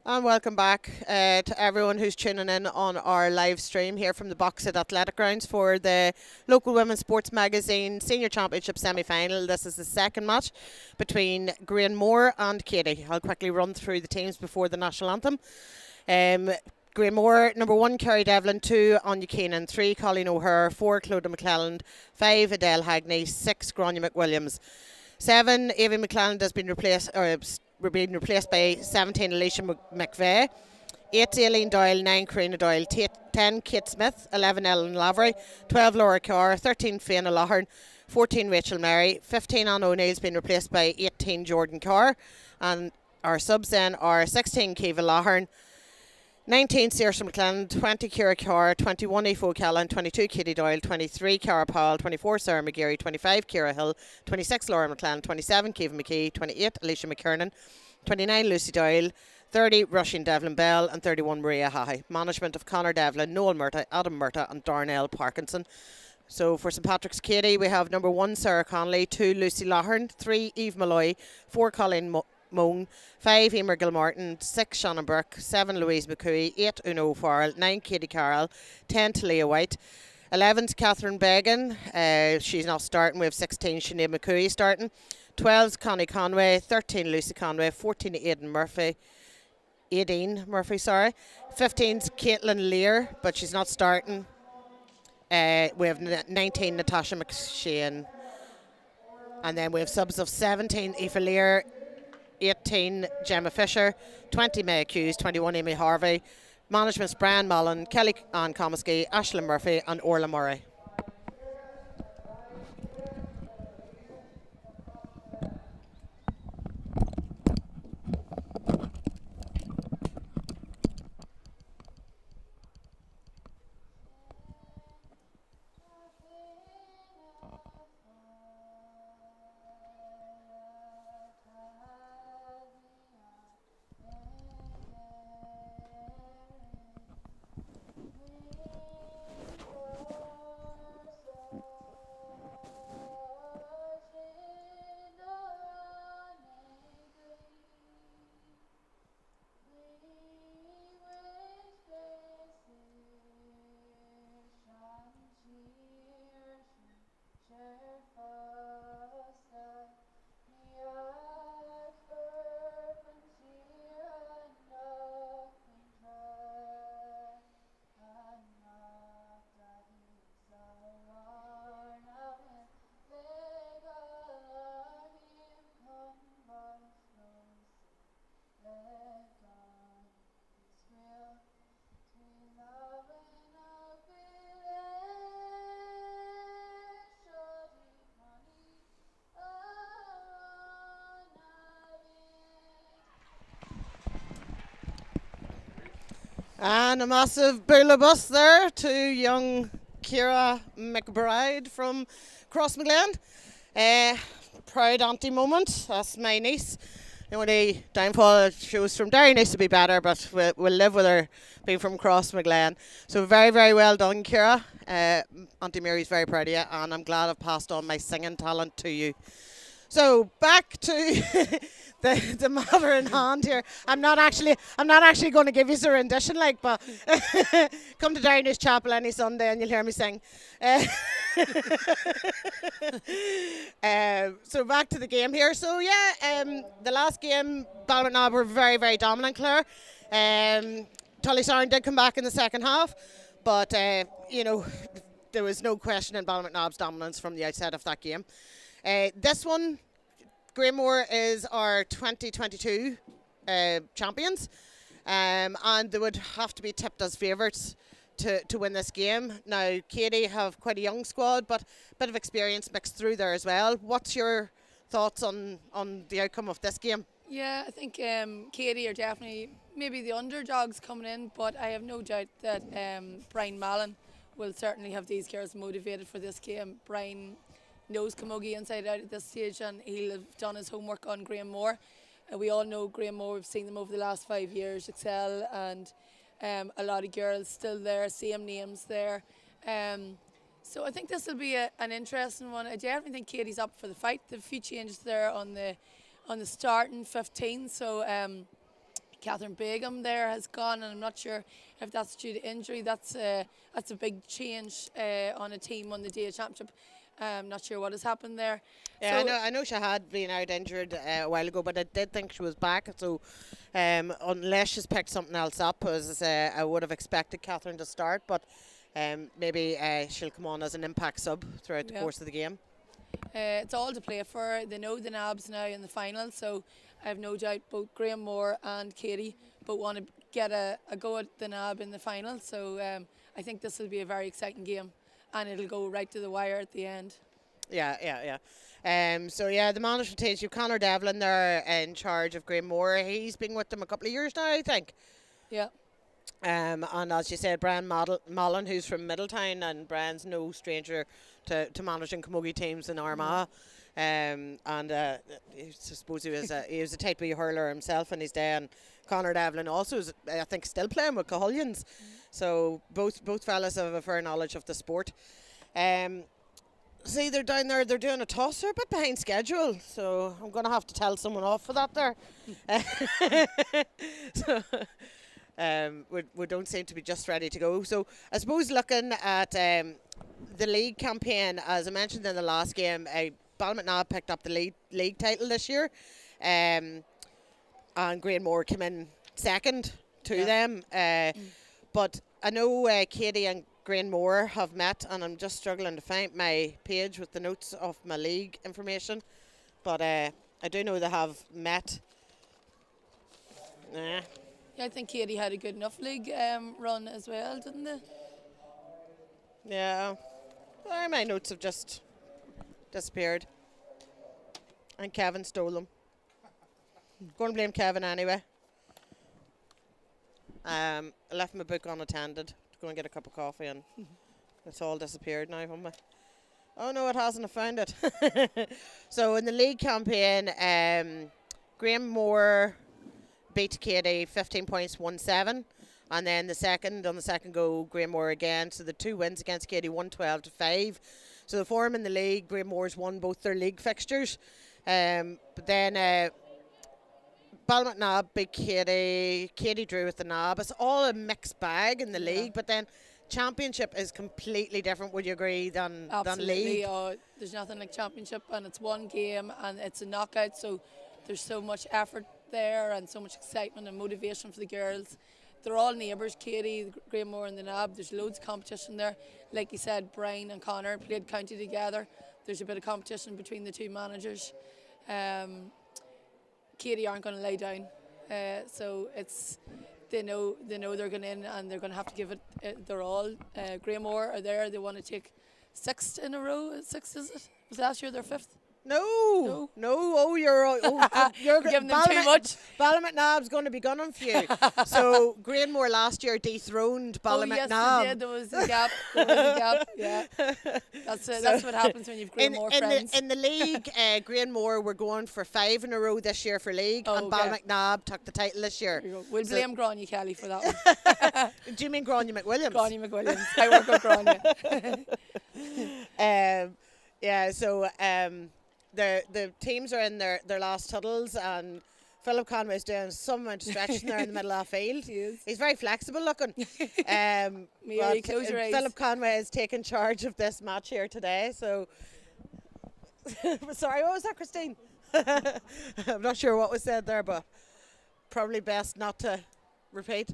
And welcome back to everyone who's tuning in on our live stream here from the Boxit Athletic Grounds for the local women's sports magazine Senior Championship semi-final. This is the second match between Granemore and Keady. I'll quickly run through the teams before the national anthem. Granemore, number 1, Kerry Devlin, 2, Anya Keenan, 3, Colleen O'Hare, 4, Clodagh McClelland, 5, Adele Hagney, 6, Grania McWilliams. 7, Evie McClelland has been replaced, we're being replaced by 17, Alicia McVeigh. 8, Aileen Doyle, 9, Karina Doyle, 10, Kate Smith, 11, Ellen Lavery, 12, Laura Carr, 13, Fiona Lahern, 14, Rachel Mary, 15, Anne O'Neill's been replaced by 18, Jordan Carr, and our subs then are 16, Kiva Lahern, 19, Saoirse McClelland, 20, Ciara Carr, 21, Aoife O'Callaghan, 22, Katie Doyle, 23, Cara Powell, 24, Sarah McGeary, 25, Ciara Hill, 26, Laura McClelland, 27, Kiva McKee, 28, Alicia McKernan, 29, Lucy Doyle, 30, Rushing Devlin Bell, and 31, Maria Hahi. Management of Conor Devlin, Noel Murta, Adam Murta, and Darnell Parkinson. So for St Patrick's Keady, we have number 1, Sarah Connolly, 2, Lucy Lahern, 3, Eve Malloy, 4, Colleen Moan, 5, Emer Gilmartin, 6, Shannon Burke, 7, Louise McCooey, 8, Una O'Farrell, 9, Katie Carroll, 10, Talia White, 11, Catherine Began, she's not starting, we have 16, Sinead McCooey starting, 12, Connie Conway, 13, Lucy Conway, 14, Aidan Murphy, 18 Murphy, sorry, 15, Caitlin Lear, but she's not starting, we have 19, Natasha McShane, and then we have subs of 17, Aoife Lear, 18, Gemma Fisher, 20, May Hughes, 21, Amy Harvey. Management's Brian Mullen, Kelly Ann Comiskey, Ashlyn Murphy, and Orla Murray. And a massive boola bus there to young Ciara McBride from Crossmaglen. Proud auntie moment. That's my niece. The only downfall, she was from Derry, needs to be better, but we'll live with her being from Crossmaglen. So very, very well done, Ciara. Auntie Mary's very proud of you, and I'm glad I've passed on my singing talent to you. So back to the matter in hand here. I'm not actually going to give you a rendition, like, but come to Derry News Chapel any Sunday and you'll hear me sing. So back to the game here. So yeah, the last game, Ballymacnabb were very, very dominant, Claire. Tullysound did come back in the second half, but you know, there was no question in Ballymacnabb's dominance from the outset of that game. This one, Granemore is our 2022 champions, and they would have to be tipped as favourites to win this game. Now, Keady have quite a young squad, but a bit of experience mixed through there as well. What's your thoughts on the outcome of this game? Yeah, I think Keady are definitely maybe the underdogs coming in, but I have no doubt that Brian Mallon will certainly have these girls motivated for this game. Brian knows Camogie inside out at this stage, and he'll have done his homework on Granemore. We all know Granemore, we've seen them over the last 5 years excel, and a lot of girls still there, same names there. So I think this will be an interesting one. I definitely think Katie's up for the fight. There are a few changes there on the starting 15, so Catherine Begum there has gone, and I'm not sure if that's due to injury. That's a big change on a team on the day of championship. I'm not sure what has happened there. Yeah, So, I know she had been out injured a while ago, but I did think she was back. So unless she's picked something else up, as I say, I would have expected Catherine to start, but maybe she'll come on as an impact sub throughout the course of the game. It's all to play for. They know the Nabs now in the final, so I have no doubt both Granemore and Keady both want to get a go at the Nab in the final. So I think this will be a very exciting game, and it'll go right to the wire at the end. Yeah. So the management team, you've Conor Devlin there in charge of Granemore. He's been with them a couple of years now, I think. Yeah. And as you said, Brian Mullen, who's from Middletown, and Brian's no stranger to managing camogie teams in Armagh. I suppose he was a type B hurler himself in his day, and Conor Devlin also is, I think, still playing with Cahullions. So both fellas have a fair knowledge of the sport. See, they're down there, they're doing a toss, they're a bit behind schedule, so I'm going to have to tell someone off for that there. We don't seem to be just ready to go. So I suppose looking at the league campaign, as I mentioned in the last game, Ballymacnabb picked up the league title this year, and Granemore came in second to them. But I know Keady and Granemore have met, and I'm just struggling to find my page with the notes of my league information. But I do know they have met. Yeah, I think Keady had a good enough league run as well, didn't they? Yeah. Well, my notes have just disappeared. And Kevin stole them. Going to blame Kevin anyway. I left my book unattended to go and get a cup of coffee, and it's all disappeared now, haven't we? Oh no, it hasn't. I found it. So in the league campaign, Granemore beat Keady 15 points, 1-7. And then on the second go, Granemore again. So the 2 wins against Keady, 112-5. So the form in the league, Granemore's won both their league fixtures. But then Ballymacnabb beat Keady. Keady drew with the Nab. It's all a mixed bag in the league, but then championship is completely different, would you agree, than league? Absolutely. There's nothing like championship, and it's one game and it's a knockout, so there's so much effort there and so much excitement and motivation for the girls. They're all neighbours, Keady, Granemore and the Nab. There's loads of competition there. Like you said, Brian and Conor played county together. There's a bit of competition between the two managers. Keady aren't going to lay down, so they know they're going in and they're going to have to give it their all. Granemore are there. They want to take 6th in a row. 6th, is it? Was last year their 5th? No. Oh, you're giving them too much. Ballymacnabb's going to be gunning for you. So Granemore last year dethroned Ballymacnabb. Oh yes, they did. There was a gap. Yeah, that's what happens when you've Granemore friends. In the league, Granemore were going for 5 in a row this year for league, and Ballymacnabb took the title this year. We'll blame Grania Kelly for that one. Do you mean Grania McWilliams? Grania McWilliams. I work with Grania. So the teams are in their last huddles, and Philip Conway's doing some amount of stretching there in the middle of the field. He's very flexible looking. Close your eyes. Philip Conway is taking charge of this match here today. So, sorry, what was that, Christine? I'm not sure what was said there, but probably best not to repeat.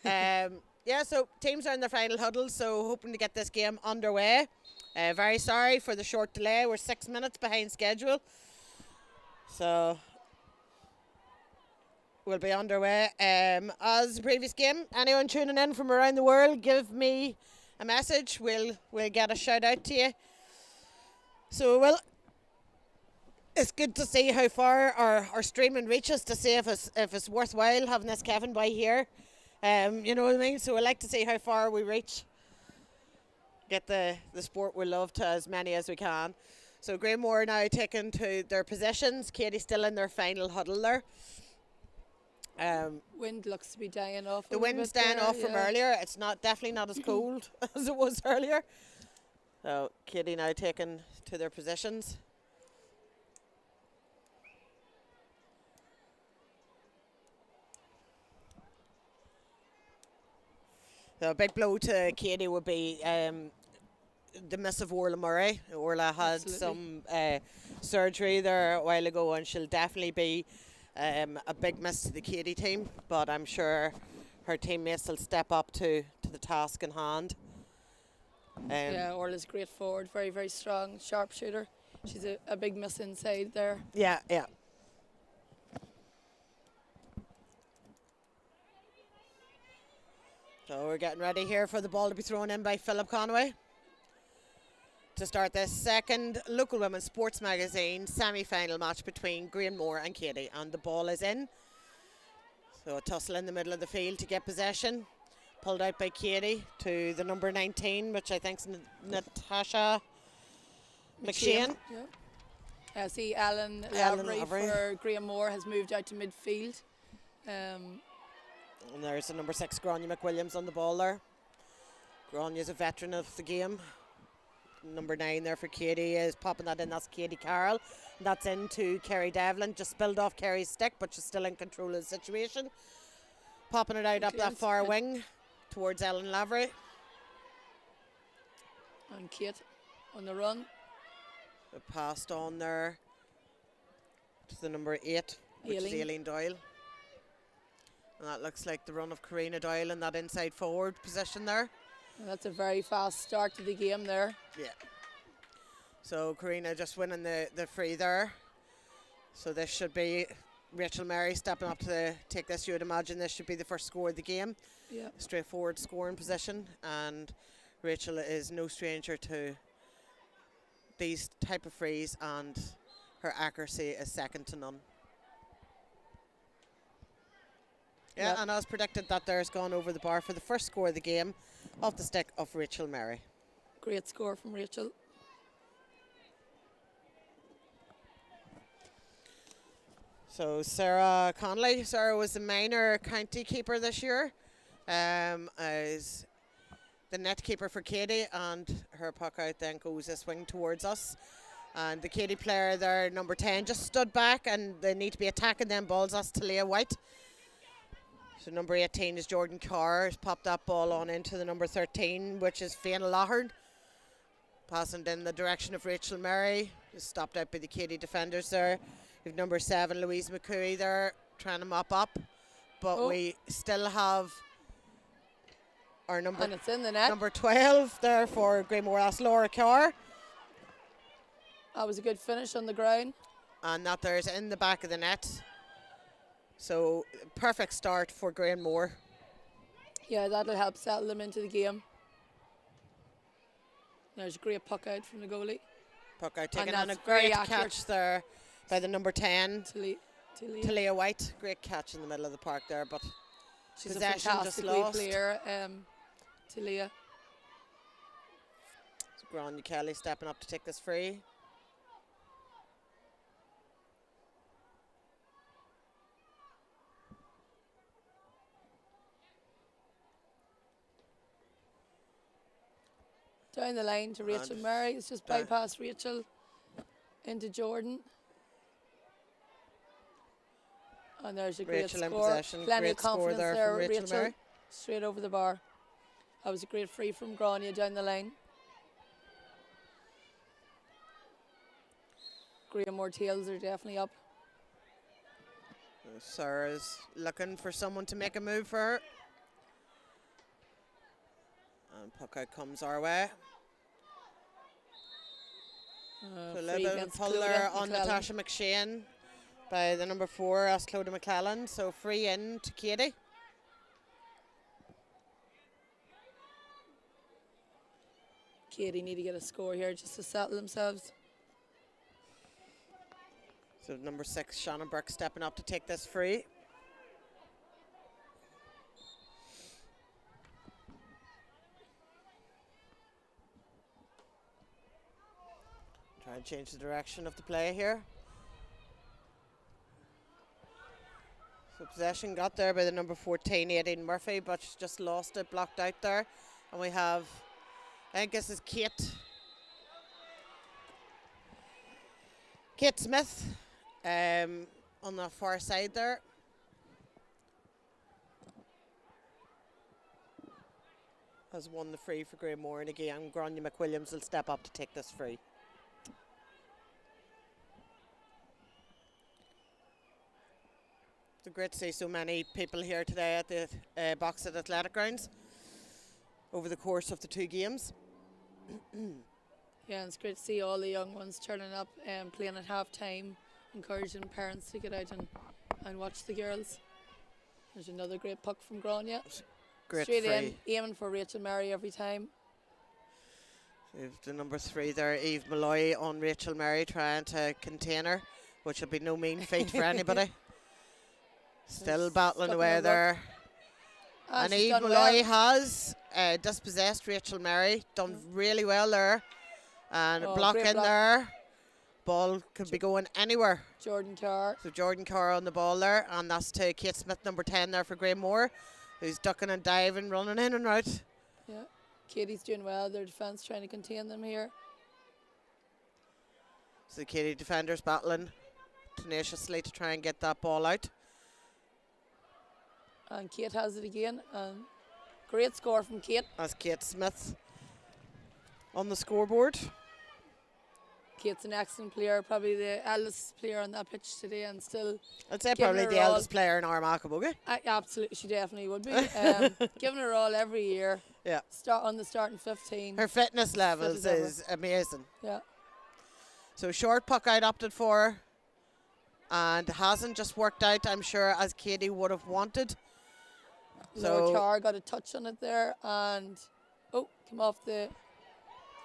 So teams are in their final huddles, so hoping to get this game underway. Very sorry for the short delay. We're 6 minutes behind schedule. So we'll be underway. As the previous game, anyone tuning in from around the world, give me a message. We'll get a shout out to you. So it's good to see how far our streaming reaches, to see if it's worthwhile having this Kevin boy here. You know what I mean? So we like to see how far we reach. Get the sport we love to as many as we can. So Granemore now taken to their positions. Keady still in their final huddle there. Wind looks to be dying off. The wind's dying off from earlier. It's definitely not as cold as it was earlier. So Keady now taken to their positions. So a big blow to Keady would be the miss of Orla Murray. Orla had Absolutely. some surgery there a while ago, and she'll definitely be a big miss to the Keady team. But I'm sure her teammates will step up to the task in hand. Yeah, Orla's great forward, very, very strong, sharpshooter. She's a big miss inside there. Yeah, yeah. So we're getting ready here for the ball to be thrown in by Philip Conway to start this second Local Women's Sports Magazine semi-final match between Granemore and Keady, and the ball is in. So a tussle in the middle of the field to get possession, pulled out by Keady to the number 19, which I think is Natasha McShane. Yeah. I see Ellen Lavery. Lavery for Granemore has moved out to midfield. And there's the number 6, Grania McWilliams, on the ball there. Grania's a veteran of the game. Number 9 there for Keady is popping that in. That's Keady Carroll. That's into Kerry Devlin. Just spilled off Kerry's stick, but she's still in control of the situation. Popping it out up that far wing towards Ellen Lavery. And Kate on the run. Passed on there to the number 8, which is Aileen Doyle. And that looks like the run of Karina Doyle in that inside forward position there. And that's a very fast start to the game there. Yeah. So Karina just winning the free there. So this should be Rachel Mary stepping up to take this. You would imagine this should be the first score of the game. Yeah. Straightforward scoring position. And Rachel is no stranger to these type of frees, and her accuracy is second to none. Yeah, and as predicted, that there's gone over the bar for the first score of the game off the stick of Rachel Mary. Great score from Rachel. So Sarah Connolly. Sarah was the minor county keeper this year. As the net keeper for Keady, and her puck out then goes this wing towards us. And the Keady player there, number 10, just stood back, and they need to be attacking them balls. That's Talia White. So number 18 is Jordan Carr. Has popped that ball on into the number 13, which is Fiona Lahard. Passing in the direction of Rachel Murray. Just stopped out by the Keady defenders there. We've number 7, Louise McCooey there, trying to mop up. But we still have our number, and it's in the net. Number 12 there for Granemore. That's Laura Carr. That was a good finish on the ground. And that there's in the back of the net. So perfect start for Granemore. Yeah, that'll help settle them into the game. There's a great puck out from the goalie. Puck out taken on a great accurate catch there by the number 10, Talia White. Great catch in the middle of the park there, but she's possession a just fantastic lost. player, Talia. So Grania Kelly stepping up to take this free. Down the line to Rachel Murray. It's just bypassed Rachel into Jordan. And there's a great Rachel in score. possession. Plenty Great of confidence score there there, from Rachel Murray. Straight over the bar. That was a great free from Grania down the line. Granemore tails are definitely up. Sarah's looking for someone to make a move for her. And puck out comes our way. So a little bit of pull there on Natasha McShane by the number 4, as Clodagh McClellan. So free in to Keady. Keady need to get a score here just to settle themselves. So number 6, Shannon Burke, stepping up to take this free. Try and change the direction of the play here. So possession got there by the number 14, Aileen Murphy, but she's just lost it, blocked out there. And we have, I think this is Kate Smith on the far side there. has won the free for Granemore, and again Grania McWilliams will step up to take this free. It's great to see so many people here today at the Boxit Athletic Grounds over the course of the 2 games. Yeah, and it's great to see all the young ones turning up and playing at half time, encouraging parents to get out and watch the girls. There's another great puck from Grania. Great Straight free. in, aiming for Rachel Mary every time. We've the number 3 there, Eve Malloy on Rachel Mary, trying to contain her, which will be no mean feat for anybody. Still battling away there. And Eve Malloy has dispossessed Rachel Mary, done really well there. And block in there. Ball could be going anywhere. Jordan Carr. So Jordan Carr on the ball there, and that's to Kate Smith, number 10 there for Granemore, who's ducking and diving, running in and out. Yeah, Keady's doing well. Their defence trying to contain them here. So the Keady defenders battling tenaciously to try and get that ball out. And Kate has it again. And great score from Kate. That's Kate Smith on the scoreboard. Kate's an excellent player, probably the eldest player on that pitch today, and still. I'd say probably the eldest player in Armagh Caboga. Absolutely, she definitely would be. Giving her all every year. Yeah. Start on the starting 15. Her fitness levels is amazing. Yeah. So short puck out opted for, and hasn't just worked out, I'm sure, as Keady would have wanted. Laura Carr got a touch on it there, and came off the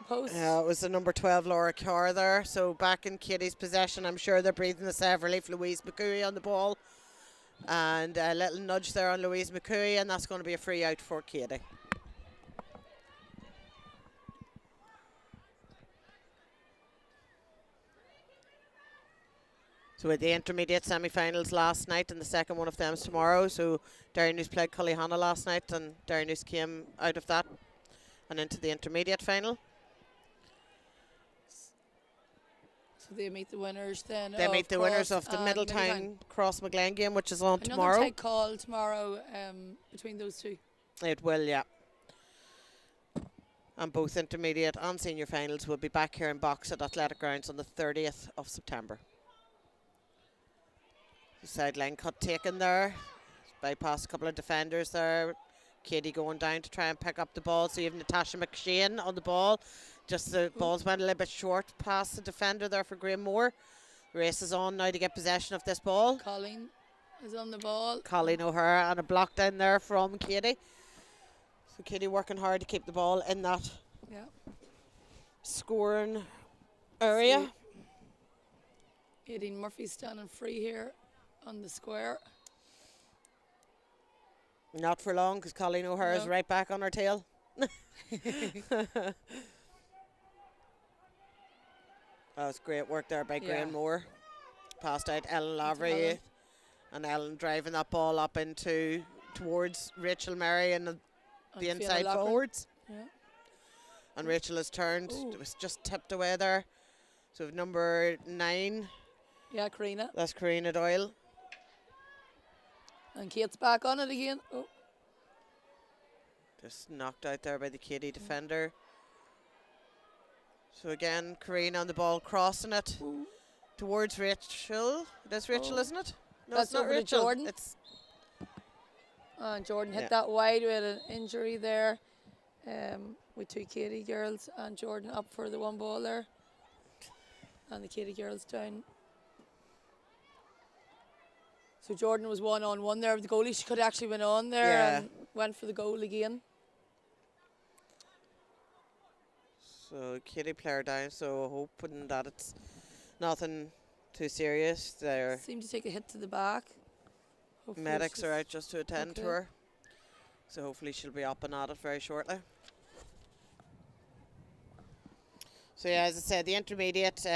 post. Yeah, it was the number 12 Laura Carr there. So back in Keady's possession. I'm sure they're breathing a sigh of relief. Louise McCooey on the ball, and a little nudge there on Louise McCooey, and that's going to be a free out for Keady. So with the intermediate semi-finals last night, and the second one of them is tomorrow. So Derrynews played Cullyhanna last night, and Derrynews came out of that and into the intermediate final. So they meet the winners then. They meet the winners of the Middletown Cross McGlen game, which is on tomorrow. Another tight call tomorrow between those two. It will, yeah. And both intermediate and senior finals will be back here in Boxit Athletic Grounds on the 30th of September. The sideline cut taken there. Bypassed a couple of defenders there. Keady going down to try and pick up the ball. So you have Natasha McShane on the ball. Just the balls went a little bit short past the defender there for Granemore. Race is on now to get possession of this ball. Colleen is on the ball. Colleen O'Hara, and a block down there from Keady. So Keady working hard to keep the ball in that scoring area. Aideen Murphy standing free here on the square. Not for long, because Colleen O'Hara is right back on her tail. That was great work there by Granemore. Passed out Ellen Lavery, and Ellen driving that ball up towards Rachel Mary and the inside forwards. Yeah. And Rachel has turned. It was just tipped away there. So we have number 9. Yeah, Karina. That's Karina Doyle. And Kate's back on it again. Just knocked out there by the Keady defender. So again, Karina on the ball, crossing it towards Rachel. It is Rachel, isn't it? No, that's it's not over to Rachel. Jordan. And Jordan hit that wide with an injury there. With two Keady girls, and Jordan up for the one ball there. And the Keady girls down. So Jordan was 1-on-1 there with the goalie. She could actually went on there and went for the goal again. So Keady player down, so hoping that it's nothing too serious. They seemed to take a hit to the back. Hopefully medics are out just to attend to her. So hopefully she'll be up and at it very shortly. So yeah, as I said, the intermediate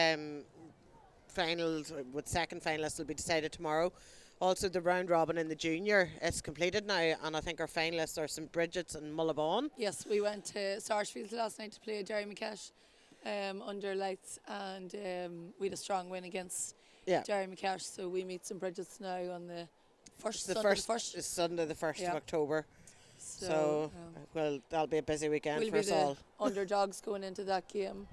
finals with second finalists will be decided tomorrow. Also, the round robin in the junior is completed now, and I think our finalists are St Bridget's and Mullabon. Yes, we went to Sarsfield last night to play Derry McCash under lights, and we had a strong win against Derry McCash. So we meet St Bridget's now on the first. Sunday the 1st of October. So, well, that'll be a busy weekend we'll for be us the all. underdogs going into that game.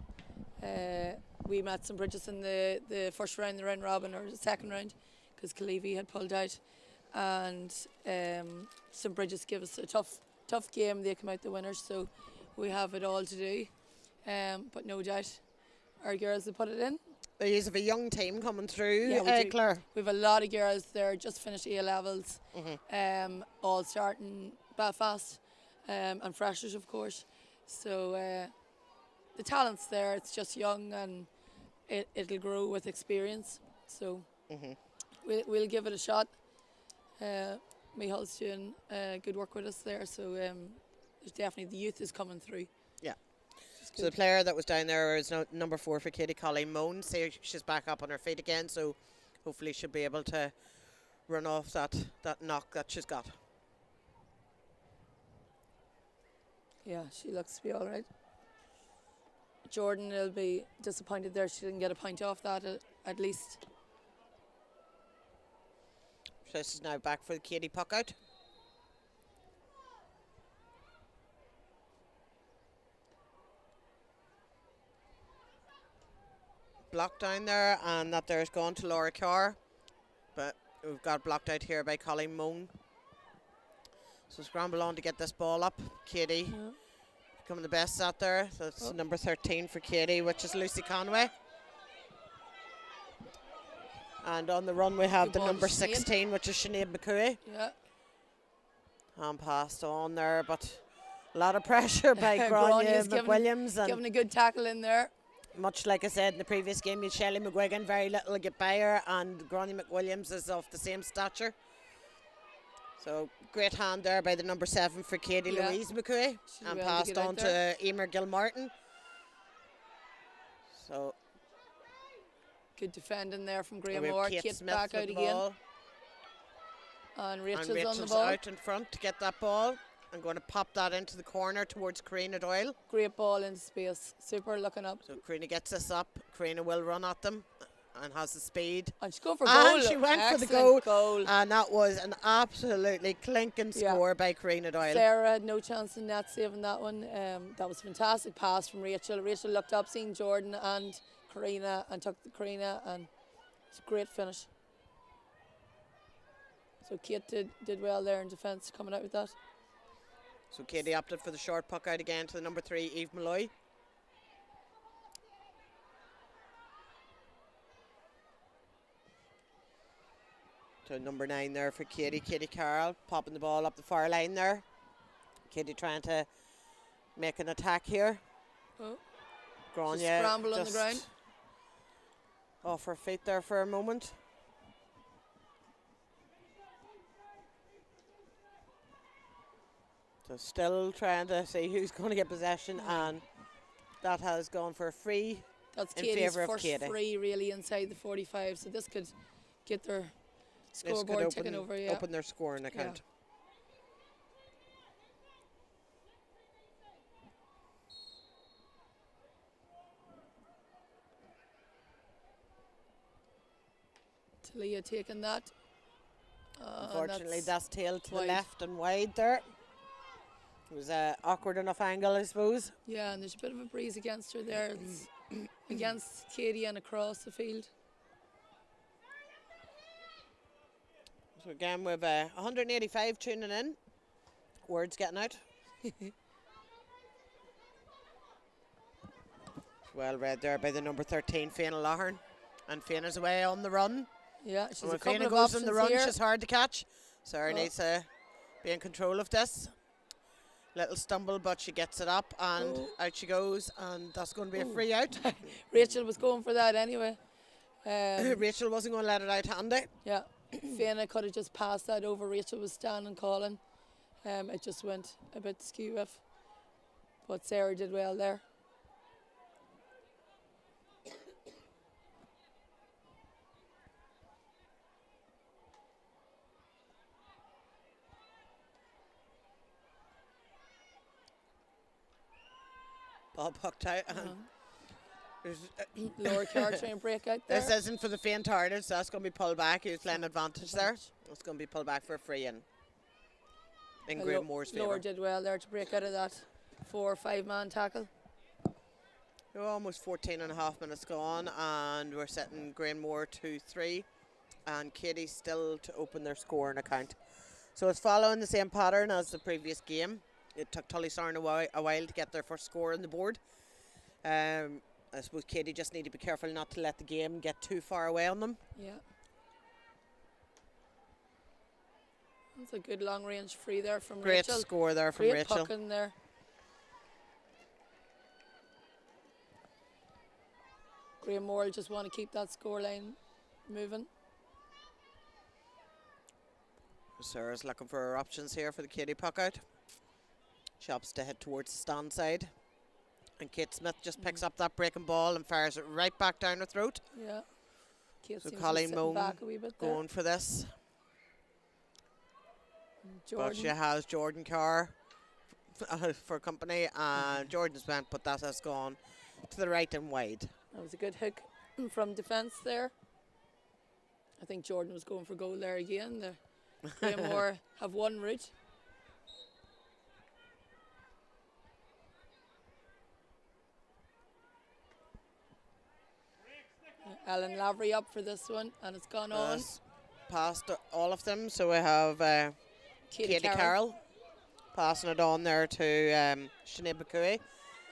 We met St. Bridget's in the first round, the round robin, or the second round, because Keady had pulled out. And St. Bridget's gave us a tough game. They come out the winners, so we have it all to do. But no doubt our girls will put it in. You have a young team coming through, Yeah, we do. Claire. We have a lot of girls there, just finished A levels, all starting Belfast, and freshers, of course. So the talent's there. It's just young, and it'll grow with experience. So we'll give it a shot. Michael's doing good work with us there. So there's definitely the youth is coming through. Yeah. So the player that was down there is number 4 for Keady, Colleen Moan. So she's back up on her feet again, so hopefully she'll be able to run off that knock that she's got. Yeah, she looks to be all right. Jordan will be disappointed there. She didn't get a point off that at least. So this is now back for the Keady puck out. Blocked down there, and that there's gone to Laura Carr, but we've got blocked out here by Colleen Moan. So scramble on to get this ball up. Keady becoming the best out there. So it's number 13 for Keady, which is Lucy Conway. And on the run we have the number 16, which is Sinead McCooey. Yeah. And passed on there, but a lot of pressure by Grania McWilliams. And giving a good tackle in there. much like I said in the previous game, you Shelley McGuigan, very little to get by her, and Grania McWilliams is of the same stature. So great hand there by the number 7 for Keady, Louise McCooey, and passed on to Emer Gilmartin. So good defending there from Granemore. Kate back out again. Ball. And Rachel's on the Rachel's ball. out in front to get that ball. I'm going to pop that into the corner towards Karina Doyle. Great ball into space. Super looking up. So Karina gets this up. Karina will run at them and has the speed. And she's going for goal. And she went for the goal. And that was an absolutely clinking score by Karina Doyle. Sarah had no chance in net saving that one. That was a fantastic pass from Rachel. Rachel looked up, seen Jordan and Karina, and took the Karina, and it's a great finish. So Kate did well there in defence, coming out with that. So Keady opted for the short puck out again to the number 3, Eve Malloy. To number 9 there for Keady, Katie Carroll, popping the ball up the far line there. Keady trying to make an attack here. Oh. Grania scramble on the ground. Off her feet there for a moment. So still trying to see who's going to get possession, and that has gone for a free. That's in Katie's favour of first Keady. free really inside the 45, so this could get their scoreboard ticking over. Yeah. Open their scoring account. Talia taking that. Unfortunately, that's tailed to the left and wide there. It was an awkward enough angle, I suppose. Yeah, and there's a bit of a breeze against her there. It's against Keady and across the field. So again, we've 185 tuning in. Words getting out. Well read there by the number 13, Fiona Lahern. And Fiona's away on the run. Yeah, she's and when a couple Fiona of goes on the run, here. she's hard to catch. Sarah needs to be in control of this. Little stumble, but she gets it up, and out she goes, and that's going to be a free out. Rachel was going for that anyway. Rachel wasn't going to let it out handy. Yeah, Fiona could have just passed that over. Rachel was standing calling. It just went a bit skew with, but Sarah did well there. Ball pucked out. Lower car trying to break out there. This isn't for the faint-hearted, so that's going to be pulled back. He was playing advantage there. It's going to be pulled back for a free in. in Granemore's favour. Lower did well there to break out of that 4 or 5 man tackle. We're almost 14 and a half minutes gone, and we're setting Granemore 2-3, and Keady still to open their scoring account. So it's following the same pattern as the previous game. It took Tullysarn a while to get their first score on the board. I suppose Keady just need to be careful not to let the game get too far away on them. Yeah. That's a good long range free there from Great Rachel. score there from Great Rachel. puck in there. Granemore just want to keep that scoreline moving. Sarah's looking for her options here for the Keady puck out. She opts to head towards the stand side. And Kate Smith just picks up that breaking ball and fires it right back down her throat. Yeah. Kate So seems Colleen to be sitting Moan back a wee bit there. going for this. Jordan. But she has Jordan Carr for company, and Jordan's went, but that has gone to the right and wide. That was a good hook from defence there. I think Jordan was going for goal there again. The Granemore have one route. Ellen Lavery up for this one, and it's gone on. Past all of them, so we have Keady Carroll passing it on there to Sinead McCooey.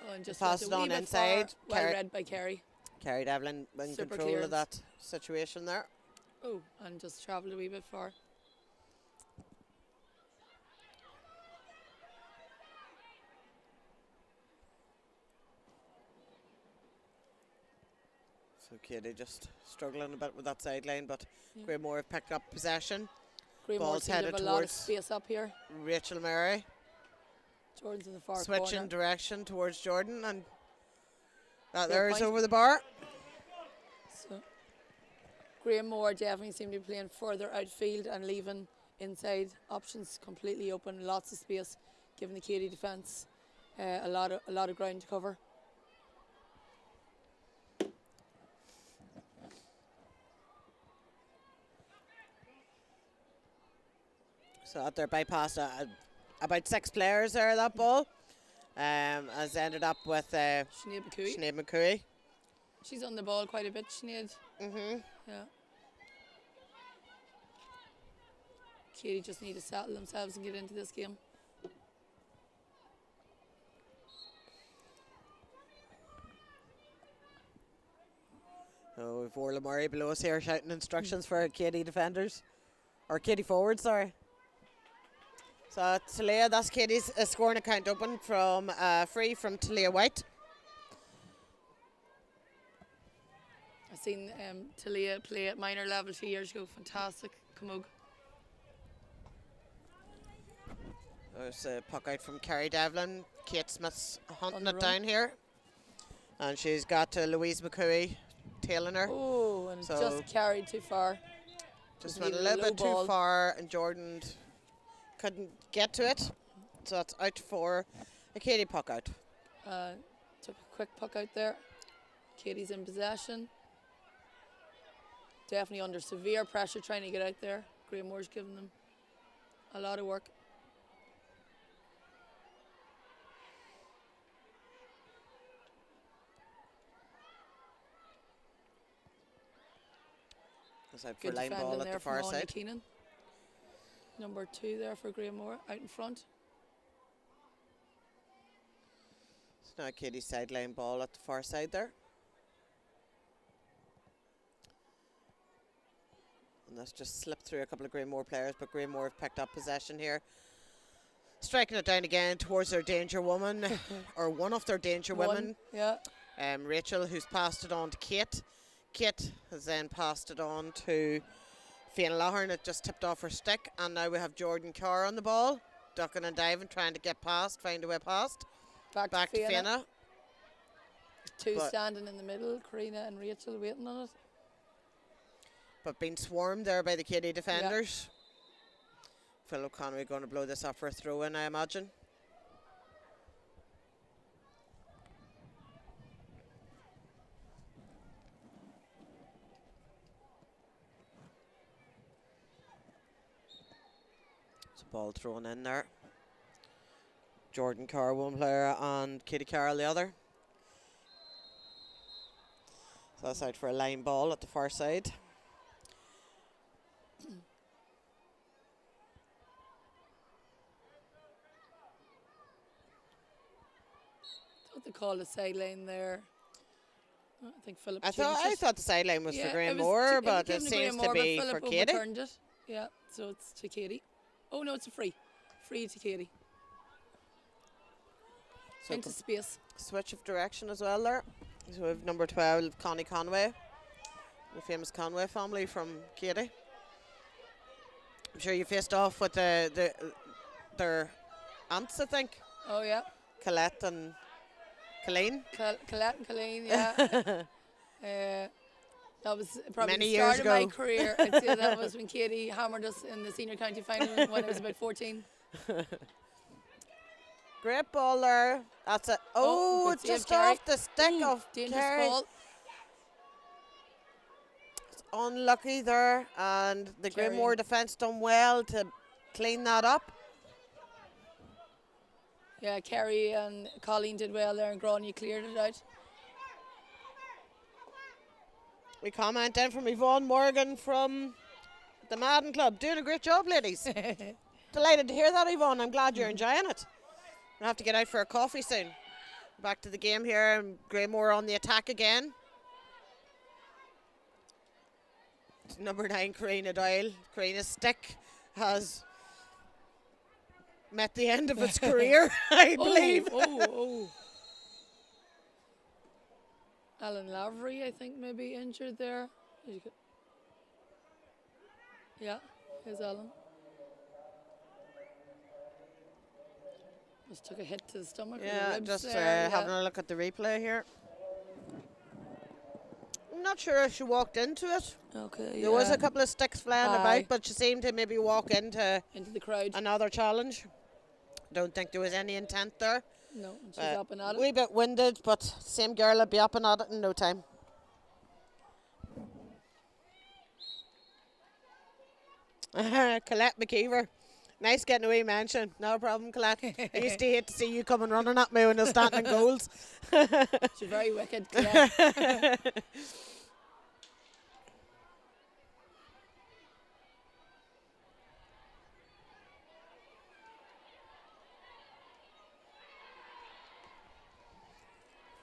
Oh, and just pass went it a wee on bit inside. far. Well read by Kerry. Kerry Devlin in Super control clearance. of that situation there. Oh, and just travelled a wee bit far. So Keady just struggling a bit with that sideline, but Granemore have picked up possession. Granemore Ball's seem to headed have a lot of towards space up here. Rachel Murray. Jordan's in the far Switching corner. direction towards Jordan, and that Good there is point. over the bar. So Granemore definitely seem to be playing further outfield and leaving inside options completely open, lots of space, giving the Keady defence a lot of ground to cover. So out there bypassed about 6 players there, that ball. Has ended up with Sinead McCooey. She's on the ball quite a bit, Sinead. Mm-hmm. Yeah. Keady just need to settle themselves and get into this game. So we've Orla Murray below us here shouting instructions for Keady defenders. Or Keady forwards, sorry. So Talia, that's Keady's scoring account open from free from Talia White. I've seen Talia play at minor level 2 years ago. Fantastic. Camogue. There's a puck out from Kerry Devlin. Kate Smith's hunting the it run. down here. And she's got Louise McCooey tailing her. Oh, and So just carried too far. Just Just went a needed little low bit ball. too far, and Jordan couldn't get to it. So that's out for a Keady puck out. Took a quick puck out there. Katie's in possession. Definitely under severe pressure trying to get out there. Granemore's giving them a lot of work. It's out for Good line defending ball at there the from far Anya side. Keenan. Number 2 there for Granemore out in front. It's now Katie's sideline ball at the far side there. And that's just slipped through a couple of Granemore players, but Granemore have picked up possession here. Striking it down again towards their danger woman, or one of their danger women. Yeah. Rachel, who's passed it on to Kate. Kate has then passed it on to Fiona Lahern. It just tipped off her stick, and now we have Jordan Carr on the ball, ducking and diving, trying to get past, find a way past. Back to to Fiona. Two But- standing in the middle, Karina and Rachel waiting on it. But being swarmed there by the Keady defenders. Phil O'Connor going to blow this up for a throw in, I imagine. It's a ball thrown in there. Jordan Carr, one player, and Keady Carroll, the other. So that's out for a line ball at the far side. What they call the sideline there. I think Philip I changed it. thought the sideline was for Yeah, Granemore, but came it to seems to Granemore, but be Philip for Keady. overturned it. Yeah, so it's to Keady. Oh no, it's a free. Free to Keady. So Into space. switch of direction as well there. So we have number 12, Connie Conway, the famous Conway family from Keady. I'm sure you faced off with their aunts, I think, Oh yeah. Colette and Colleen. Colette and Colleen, yeah. That was probably Many the start years of my ago. career. I'd say that was when Keady hammered us in the senior county final when I was about 14. Great ball there. That's it. Oh, good it's save, just Kerry. off the stick Ooh, of dangerous Kerry. ball. It's unlucky there, and the Kerry. Granemore defence done well to clean that up. Yeah, Kerry and Colleen did well there, and Grania cleared it out. We comment then from Yvonne Morgan from the Madden Club. Doing a great job, ladies. Delighted to hear that, Yvonne. I'm glad you're enjoying it. We'll have to get out for a coffee soon. Back to the game here, and Granemore on the attack again. It's number 9, Karina Doyle. Karina's stick has met the end of its career, I believe. Oh. Alan Lavery, I think, maybe injured there. Yeah, here's Alan. Just took a hit to the stomach. Or the Yeah, ribs just there. having a look at the replay here. I'm not sure if she walked into it. Okay. There was a couple of sticks flying Aye. about, but she seemed to maybe walk into the crowd. another challenge. Don't think there was any intent there. No, and she's up and at A wee bit winded, but same girl will be up and at it in no time. Colette McKeever. Nice getting a wee mention. No problem, Colette. I used to hate to see you coming running at me when I was standing in goals. She's very wicked, Colette.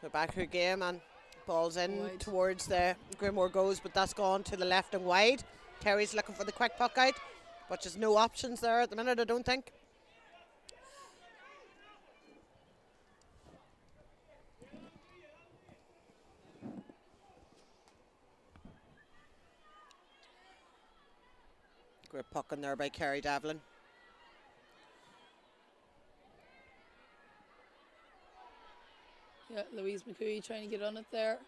The back her game, and ball's in Wide. towards the Granemore goes, but that's gone to the left and wide. Terry's looking for the quick puck out, but there's no options there at the minute, I don't think. Great puck in there by Kerry Davlin. Yeah, Louise McCooey trying to get on it there.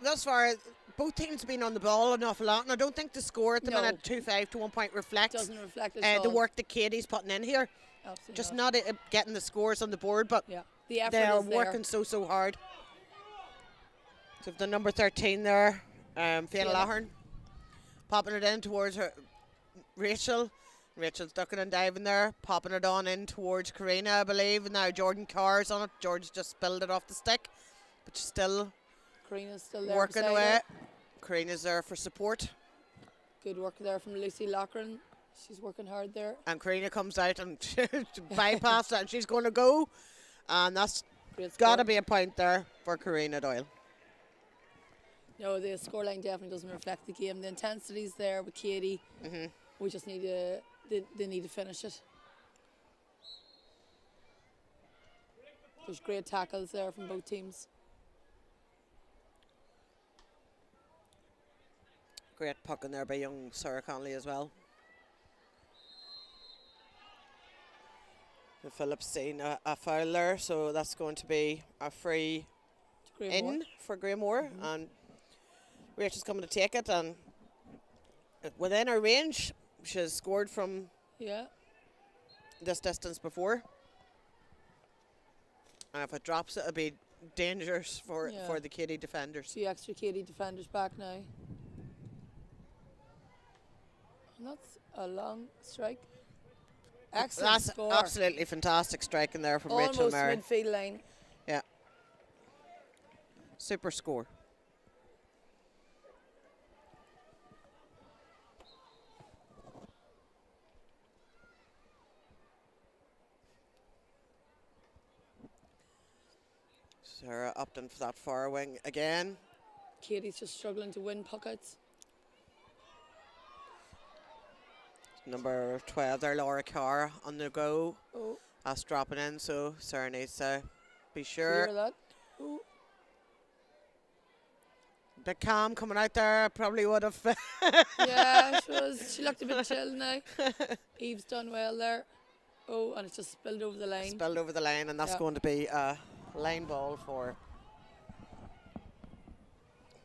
Thus far, both teams have been on the ball an awful lot, and I don't think the score at the No. minute 2-5 to 1 point reflects Doesn't reflect at the all. work that Katie's putting in here. Absolutely Just not. not getting the scores on the board, but Yeah, the effort they are is there. working so hard. So the number 13 there, Fiona Fiona. Lahern, popping it in towards her Rachel. Rachel's ducking and diving there, popping it on in towards Karina, I believe. And now Jordan Carr's on it. George just spilled it off the stick, but she's still Karina's still there. working beside away. her. Karina's there for support. Good work there from Lucy Lochran. She's working hard there. And Karina comes out and bypassed it, and she's going to go. And that's Great got score. to be a point there for Karina Doyle. No, the scoreline definitely doesn't reflect the game. The intensity's there with Keady. We just need to. They need to finish it. There's great tackles there from both teams. Great puck in there by young Sarah Conley as well. And Phillips seen a foul there, so that's going to be a free in for Granemore. And Rachel's coming to take it, and within her range, she's scored from this distance before. And if it drops, it'll be dangerous for the Keady defenders. 2 extra Keady defenders back now. And that's a long strike. Excellent That's score. absolutely fantastic striking there from Rachel Almost Murray. midfield line. Yeah. Super score. Sarah Upton for that far wing again. Keady's just struggling to win puckouts. Number 12 there, Laura Carr on the go. Oh, That's dropping in, so Sarah needs to be clear sure. that. Oh, Bit calm coming out there, probably would have. yeah, she looked a bit chill now. Eve's done well there. Oh, and it's just spilled over the line. Spilled over the line, and that's Yeah. going to be a line ball for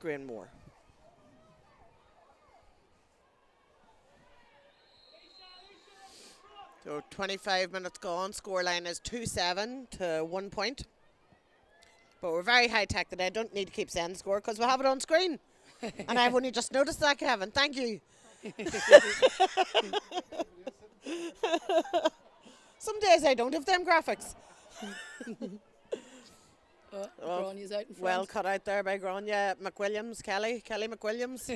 Granemore. So 25 minutes gone. Scoreline is 2-7 to 1 point. But we're very high tech today. Don't need to keep saying the score because we have it on screen. And I've only just noticed that, Kevin. Thank you. Some days I don't have them graphics. Granya's out in front. Well cut out there by Grania McWilliams, Kelly McWilliams.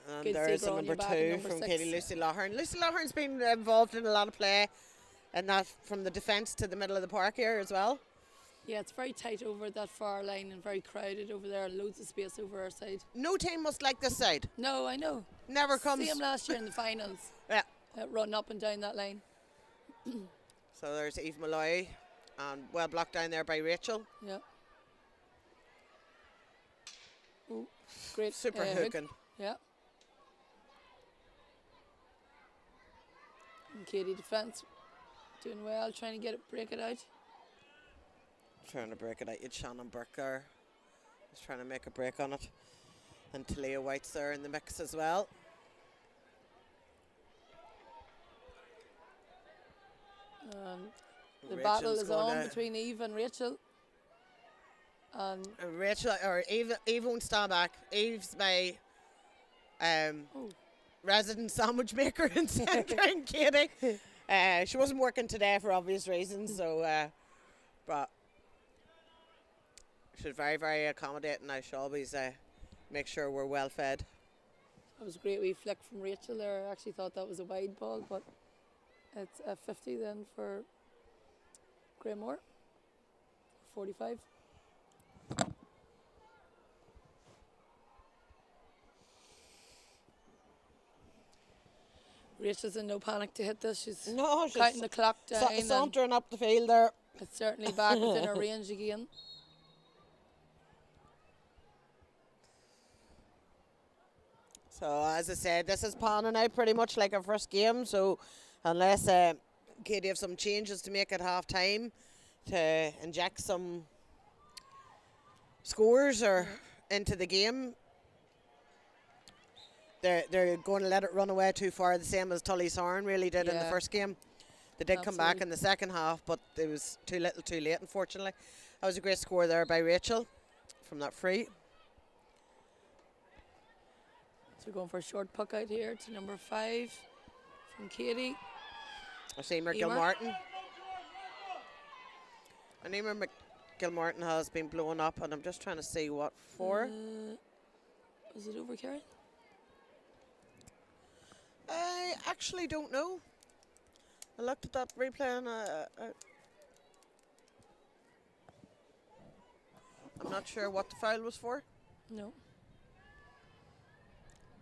And Good to there see is the Grania number back at 2 number from 6. Keady, Lucy Lawhern. Lucy Lawhern's been involved in a lot of play, and that from the defence to the middle of the park here as well. Yeah, it's very tight over that far line and very crowded over there. Loads of space over our side. No team must like this side. No, I know. Never comes. Same last year in the finals. Yeah. Run up and down that line. So there's Eve Malloy, and well blocked down there by Rachel. Yeah. Ooh, great. Super hook. hooking. Yeah. And Keady defence doing well, trying to get it, break it out. Trying to break it out. You'd Shannon Burke there. He's trying to make a break on it. And Talia White's there in the mix as well. The Rachel's battle is going on to- between Eve and Rachel. And Rachel or Eve won't stand back. Eve's my resident sandwich maker in Grand Keady. She wasn't working today for obvious reasons, so but she's very, very accommodating. I shall always make sure we're well fed. that was a great wee flick from Rachel there. I actually thought that was a wide ball, but it's a 50 then for Granemore. 45. Rachel's in no panic to hit this. She's No, she's counting the clock down. and sauntering up the field there. it's certainly back within her range again. So as I said, this is panning out pretty much like our first game. So unless Keady have some changes to make at half time to inject some scores or into the game, they're going to let it run away too far, the same as Tullyshorn really did in the Yeah. first game. They did come back Absolutely. in the second half, but it was too little too late, unfortunately. That was a great score there by Rachel from that free. So we're going for a short puck out here to number 5 from Keady. I see Emer Emer. Gilmartin. And Emer Gilmartin has been blown up, and I'm just trying to see what for. Was it over, Karen? I actually don't know. I looked at that replay and I'm not sure what the foul was for. No.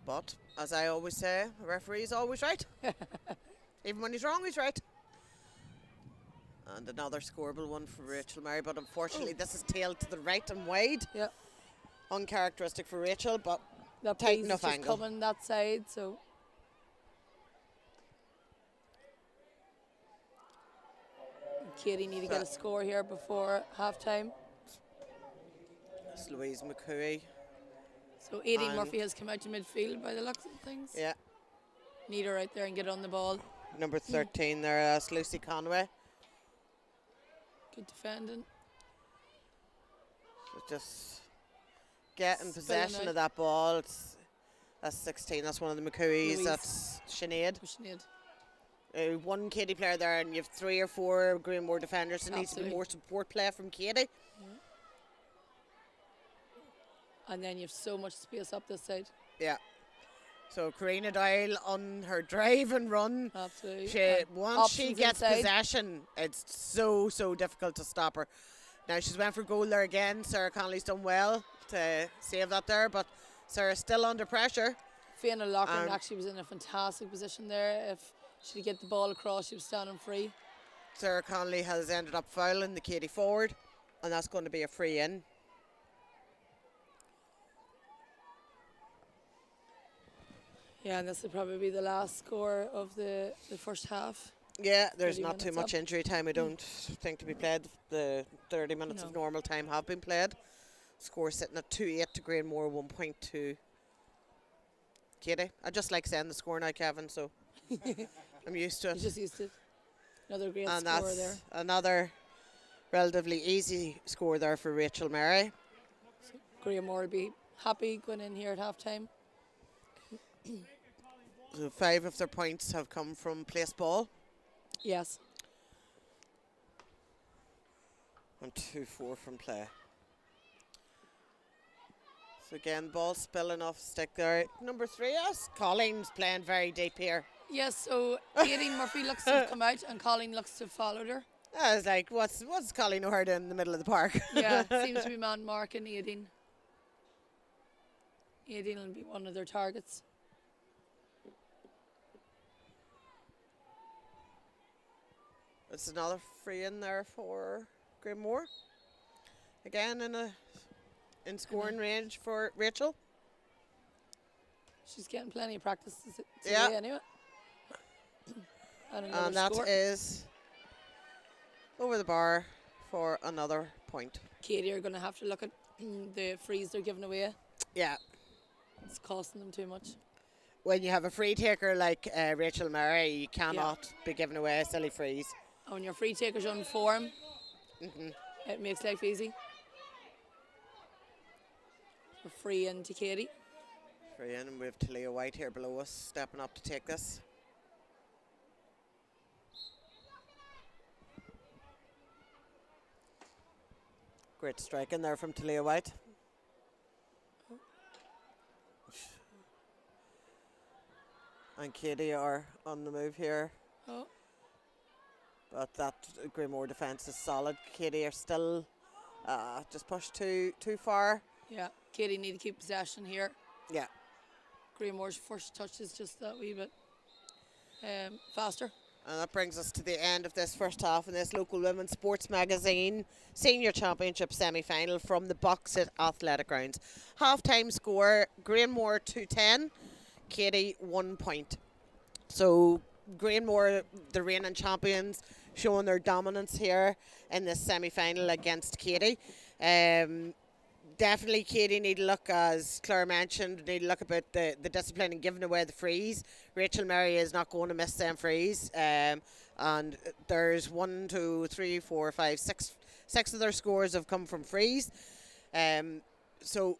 But, as I always say, the referee is always right. Even when he's wrong, he's right. And another scoreable one for Rachel Murray, but unfortunately this is tailed to the right and wide. Yeah. Uncharacteristic for Rachel, but That tight piece is enough just angle. coming that side, so Keady need to get a score here before half time. It's Louise McCooey. So Aileen And- Murphy has come out to midfield by the looks of things. Yeah. Need her out there and get on the ball. Number 13 there, that's Lucy Conway. Good defending. Just getting Spilling possession out. of that ball. It's That's 16. That's one of the McCooey's. Louise. That's Sinead. Sinead. One Keady player there, and you have 3 or 4 Granemore defenders. There needs to be Absolutely. more support play from Keady. And then you have so much space up this side. Yeah. So Karina Doyle on her drive and run. Absolutely. Once she Options gets inside. possession, it's so difficult to stop her. Now she's went for goal there again. Sarah Connolly's done well to save that there, but Sarah's still under pressure. Fiona Loughlin actually was in a fantastic position there. If she could get the ball across, she was standing free. Sarah Connolly has ended up fouling the Keady forward, and that's going to be a free in. Yeah, and this will probably be the last score of the first half. Yeah, there's 30 not too minutes much up. injury time, I don't think, to be played. The 30 minutes No. of normal time have been played. Score sitting at 2-8 to Granemore, 1.2. Keady. I just like saying the score now, Kevin, so I'm used to You it. just used it. Another great And score that's there. another relatively easy score there for Rachel Murray. Granemore will be happy going in here at half time. So 5 of their points have come from place ball. Yes. And 2-4 from play. So again, ball spilling off stick there. Number 3, yes, Colleen's playing very deep here. Yes, so Katie Murphy looks to have come out and Colleen looks to have followed her. I was like, what's Colleen O'Hare doing in the middle of the park? Yeah, seems to be man marking Aideen. Aideen will be one of their targets. It's another free in there for Granemore. Again in scoring range for Rachel. She's getting plenty of practice today Yeah. anyway. And another And that score. is over the bar for another point. Katie are going to have to look at the frees they're giving away. Yeah. It's costing them too much. When you have a free taker like Rachel Murray, you cannot be giving away silly frees. And when your free taker's on form, it makes life easy. A free in to Katie. Free in, and we have Talia White here below us, stepping up to take this. Great strike in there from Talia White. And Keady are on the move here. Oh, But that Granemore defence is solid. Keady are still just pushed too far. yeah. Katie need to keep possession here. Yeah. Granemore's first touch is just that wee bit faster. And that brings us to the end of this first half in this local women's sports magazine senior championship semi-final from the Boxit Athletic Grounds. Half-time score, Granemore 2-10, Keady 1 point. So Granemore, the reigning champions, showing their dominance here in this semi-final against Keady. Definitely Keady need to look, as Claire mentioned, need to look about the discipline and giving away the frees. Rachel Murray is not going to miss them frees. And there's 1, 2, 3, 4, 5, 6 of their scores have come from frees. So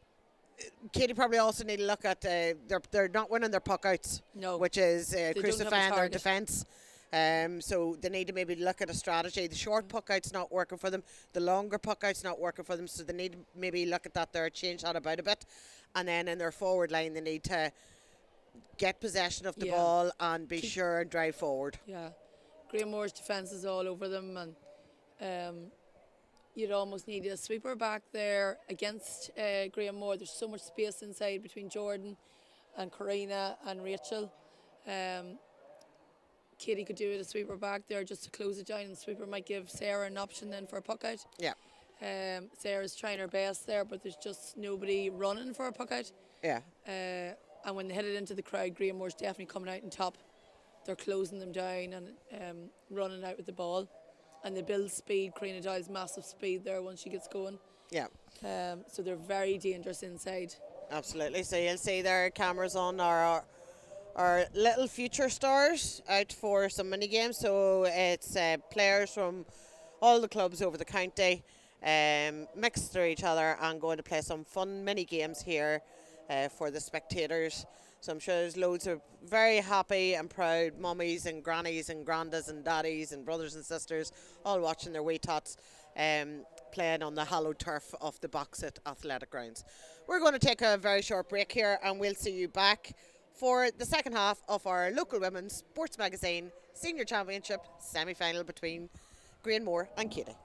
Keady probably also need to look at they're not winning their puck outs, No. which is don't have a crucifying their target. defence. So they need to maybe look at a strategy. The short puck out's not working for them. The longer puck out's not working for them. So they need to maybe look at that there, change that about a bit. And then in their forward line, they need to get possession of the Yeah. ball and be sure and drive forward. Yeah. Granemore's defence is all over them, and you'd almost need a sweeper back there against Granemore. There's so much space inside between Jordan and Karina and Rachel. Katie could do it, a sweeper back there just to close it down, and the sweeper might give Sarah an option then for a puck out. Yeah. Sarah's trying her best there, but there's just nobody running for a puck out. Yeah. And when they hit it into the crowd, Granemore's definitely coming out on top. They're closing them down and running out with the ball. And they build speed. Karina Doyle's massive speed there once she gets going. Yeah. So they're very dangerous inside. Absolutely. So you'll see their cameras on our little future stars out for some mini games. So it's players from all the clubs over the county mixed through each other and going to play some fun mini games here for the spectators. So I'm sure there's loads of very happy and proud mummies and grannies and grandas and daddies and brothers and sisters all watching their wee tots playing on the hallowed turf of the Boxit Athletic Grounds. We're going to take a very short break here and we'll see you back for the second half of our local women's sports magazine senior championship semi-final between Granemore and Keady.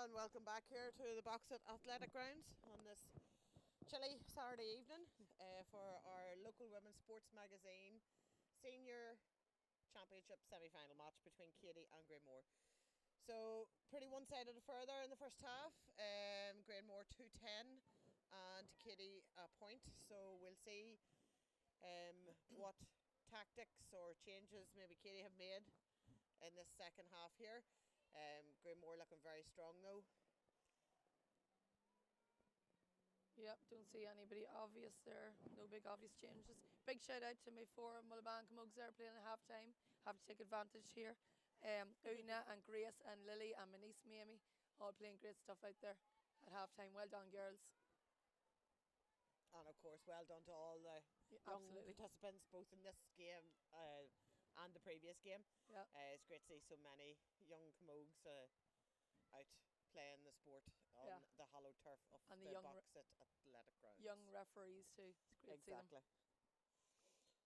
and welcome back here to the Boxit Athletic Grounds on this chilly Saturday evening for our local women's sports magazine senior championship semi-final match between Keady and Granemore. So pretty one-sided affair there in the first half. Granemore 2-10 and Keady a point. So we'll see what tactics or changes maybe Keady have made in this second half here. Granemore looking very strong though. Yep, don't see anybody obvious there. No big obvious changes. Big shout out to my four Mullaban Camugs there playing at half time. Have to take advantage here. Una and Grace and Lily and my niece Mamie all playing great stuff out there at half time. Well done, girls. And of course, well done to all the young participants, both in this game and the previous game. Yeah. It's great to see so many young camogues out playing the sport on the hallowed turf of and the Boxit Athletic Grounds. Young referees too. It's great to see them.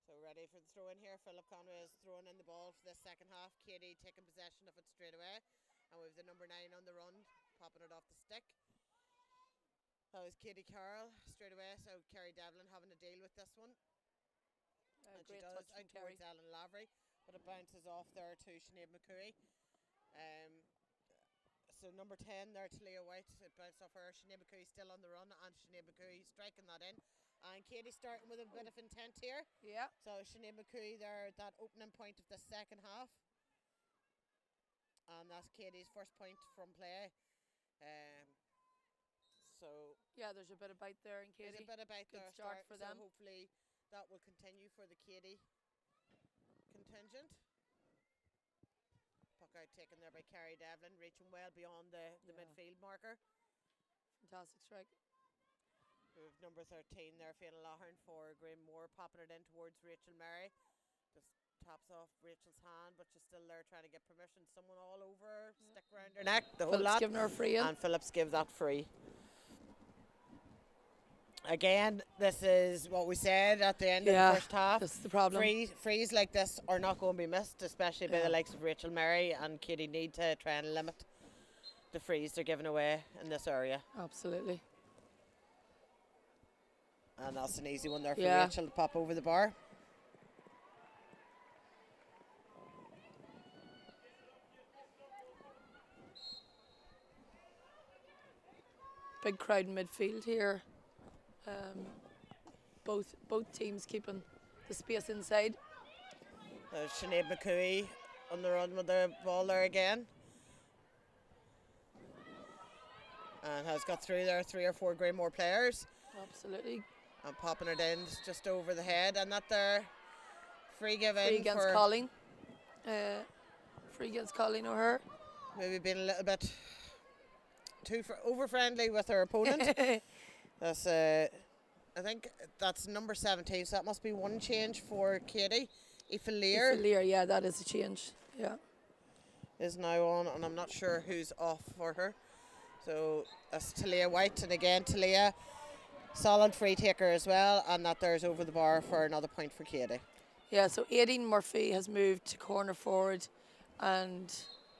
So ready for the throw in here. Philip Conway is throwing in the ball for this second half. Keady taking possession of it straight away. And with the number 9 on the run, popping it off the stick. That was Keady Carroll straight away. So Kerry Devlin having to deal with this one. And she does out towards Ellen Lavery, but it bounces off there to Sinead McCooey. So number 10 there, Talia White, it bounced off her. Sinead McCooey still on the run, and Sinead McCooey striking that in. And Keady starting with a bit of intent here. Yeah. So Sinead McCooey there at that opening point of the second half. And that's Keady's first point from play. So yeah, there's a bit of bite there in Keady. There's a bit of bite Good there. start for them. So hopefully that will continue for the Keady contingent. Puck out taken there by Kerry Devlin, reaching well beyond the midfield marker. Fantastic strike. With number 13 there, Fiona Lahern for Granemore, popping it in towards Rachel Murray. Just taps off Rachel's hand, but she's still there trying to get permission. Someone all over her, stick around her neck, the whole lot. Giving her a free in. And Phillips give that free. Again, this is what we said at the end of the first half. That's the problem. Frees like this are not going to be missed, especially by the likes of Rachel Murray, and Keady need to try and limit the frees they're giving away in this area. Absolutely. And that's an easy one there for Rachel to pop over the bar. Big crowd in midfield here. Both teams keeping the space inside. There's Sinead McCooey on the run with the ball there again. And has got through there 3 or 4 Granemore players. Absolutely. And popping it in just over the head. And that there, free given. Free against Colleen. Free against Colleen O'Hare. Maybe being a little bit too over-friendly with her opponent. That's I think that's number 17, so that must be one change for Keady. Aoife Lear. Yeah, that is a change. Yeah. Is now on, and I'm not sure who's off for her. So that's Talia White, and again Talia, solid free taker as well, and that there's over the bar for another point for Keady. Yeah, so Aideen Murphy has moved to corner forward, and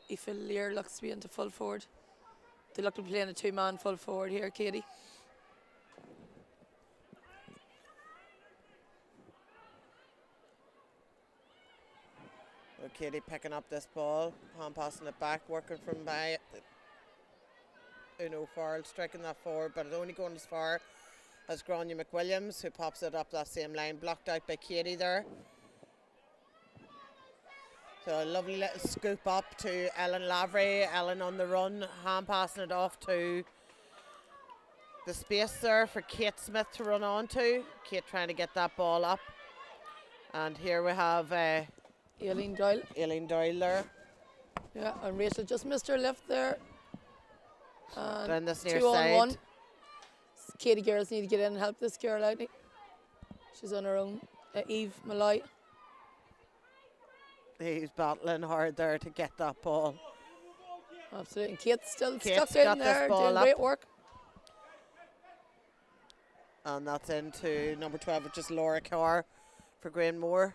Aoife Lear looks to be into full forward. They look to be playing a 2-man full forward here, Keady. So Keady picking up this ball, hand passing it back, working from by Uno Farrell, striking that forward, but it's only going as far as Grania McWilliams, who pops it up that same line, blocked out by Keady there. So a lovely little scoop up to Ellen Lavery. Ellen on the run, hand passing it off to the space there for Kate Smith to run on to. Kate trying to get that ball up. And here we have Aileen Doyle. Aileen Doyle there. Yeah, and Rachel just missed her lift there. And then this near 2 on side. 1. Keady girls need to get in and help this girl out. She's on her own. Eve Malloy. He's battling hard there to get that ball. Absolutely. And Kate's still Kate's stuck in there, doing great work. And that's into number 12, which is Laura Carr for Granemore.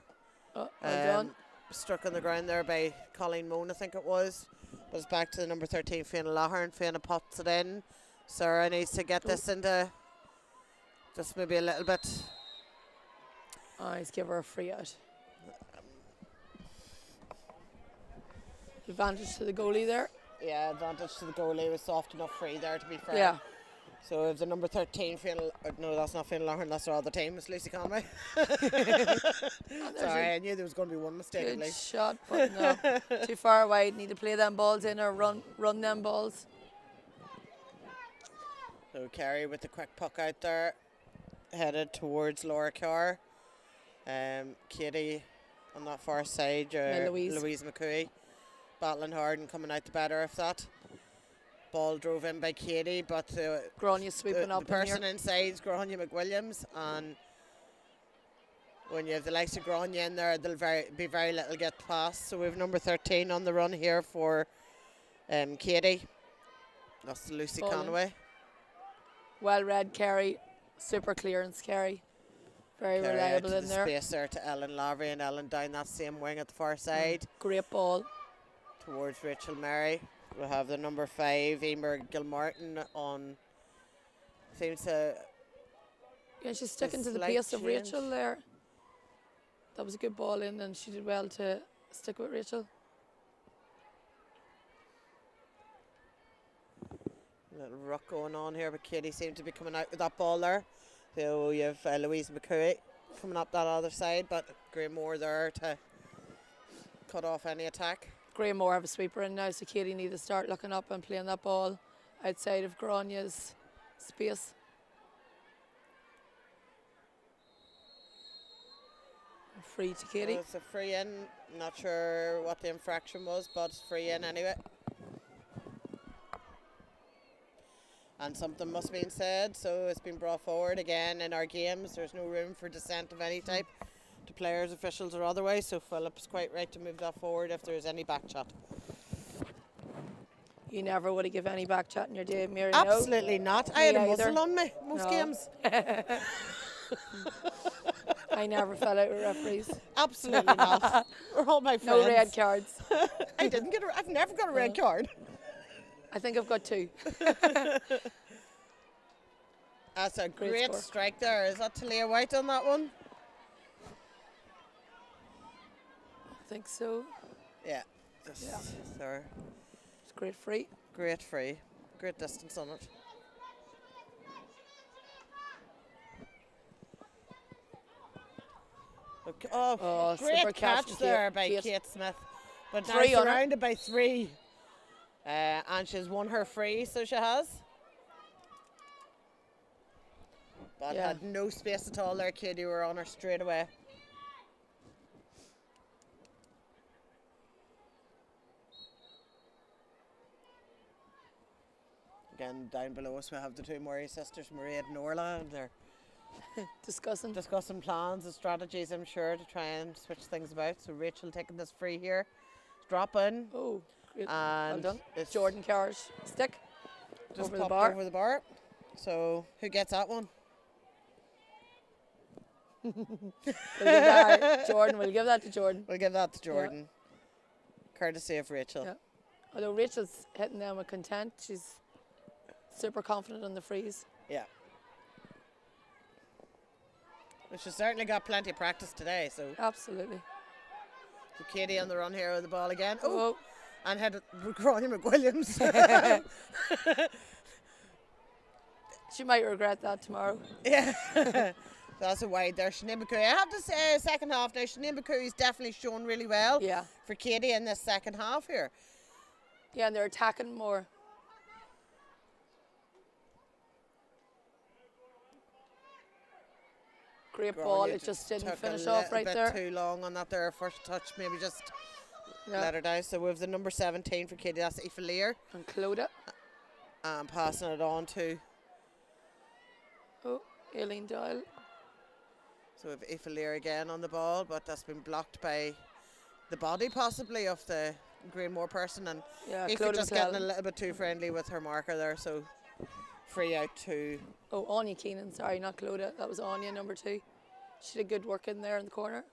Oh, well done. Struck on the ground there by Colleen Moan, I think it was. But it's back to the number 13, Fiona Lahern. Fiona pops it in. Sarah needs to get this into just maybe a little bit. Oh, he's give her a free out. Advantage to the goalie there. Yeah, advantage to the goalie. Was soft enough free there, to be fair. Yeah. So if the number 13, Fiona, no, that's not Fiona Lahern, that's her other team. It's Lucy Conway. Sorry, I knew there was going to be one mistake at Good least. shot, but no. Too far wide. Need to play them balls in or run them balls. So Kerry with the quick puck out there, headed towards Laura Carr. Keady on that far side, Louise McCooey battling hard and coming out the better of that. Ball drove in by Keady, but Grania sweeping up the person inside is Grania McWilliams, and when you have the likes of Grania in there, there'll be very little get past. So we have number 13 on the run here for Keady. That's Lucy Conway. Well read, Kerry. Super clearance, Kerry. Very Kerry reliable out in the there. Space there to Ellen Lavery, and Ellen down that same wing at the far side. Great ball. Towards Rachel Murray. We'll have the number 5, Emer Gilmartin on. Seems to. Yeah, she's sticking to the pace of Rachel there. That was a good ball in, and she did well to stick with Rachel. A little ruck going on here, but Keady seemed to be coming out with that ball there. So you have Louise McCooey coming up that other side, but Granemore there to cut off any attack. Granemore have a sweeper in now, so Keady need to start looking up and playing that ball outside of Grania's space. Free to Keady. Well, it's a free in. Not sure what the infraction was, but it's free in anyway. And something must have been said, so it's been brought forward again in our games. There's no room for dissent of any type to players, officials or otherwise, so Philip's quite right to move that forward if there's any back chat. You never would have given any back chat in your day, Mary. Absolutely not. I had a either. muzzle on me most games. I never fell out with referees. Absolutely not. We're all my friends. No red cards. I've never got a red card. I think I've got 2. That's a great score. strike there. Is that Talia White on that one? I think so. Yeah. There. It's a great free. Great free. Great distance on it. Okay. Oh, great super catch there by Kate Smith. But now 3 on her. surrounded by 3. And she's won her free, so she has. But had no space at all there, Keady were on her straight away. Again, down below us we have the 2 Murray sisters, Maria and Orla, and they're Discussing plans and strategies, I'm sure, to try and switch things about. So Rachel taking this free here. Drop in. Oh, great. And well done. it's Jordan Carr's stick. just over popped the bar. over the bar. So who gets that one? Jordan, we'll give that to Jordan. We'll give that to Jordan. Courtesy of Rachel. Yeah. Although Rachel's hitting them with content, she's super confident on the frees. Yeah. Well, she's certainly got plenty of practice today. So Absolutely. Keady on the run here with the ball again. Oh. And had Grania McWilliams. She might regret that tomorrow. Yeah. That's a wide there. Sinead McCooey. I have to say, second half now, Sinead McCooey's definitely shown really well for Keady in this second half here. Yeah, and they're attacking more. Great ball, it just didn't finish off right there. A bit too long on that there first touch, maybe just let her down. So we have the number 17 for Keady, that's Aoife Lear. And Clodagh. And passing it on to Aileen Doyle. So we have Aoife Lear again on the ball, but that's been blocked by the body possibly of the Granemore person, and Aoife just getting a little bit too friendly with her marker there, so free out to... Oh, Anya Keenan, sorry, not Clodagh. That was Anya, number 2. She did good work in there in the corner.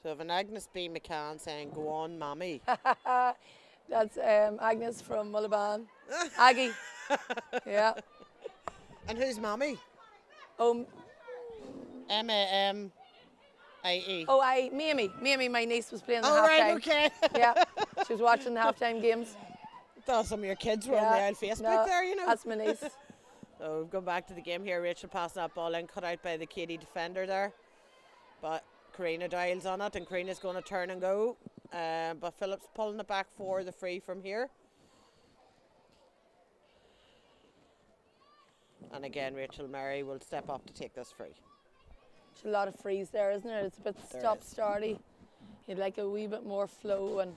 So if an Agnes B. McCann saying, go on, mommy. That's Agnes from Mullaban. Aggie. Yeah. And who's mommy? Oh, M-A-M-I-E. oh, Mamie, my niece was playing the Oh, halftime. right, okay. Yeah, she was watching the halftime games. Thought some of your kids were on the old Facebook no, there, you know. That's my niece. So we've gone back to the game here. Rachel passing that ball in, cut out by the Keady defender there. But Karina dials on it, and Karina's going to turn and go. But Phillips pulling it back for the free from here. And again, Rachel Murray will step up to take this free. There's a lot of frees there, isn't it? It's a bit stop-starty. You'd like a wee bit more flow and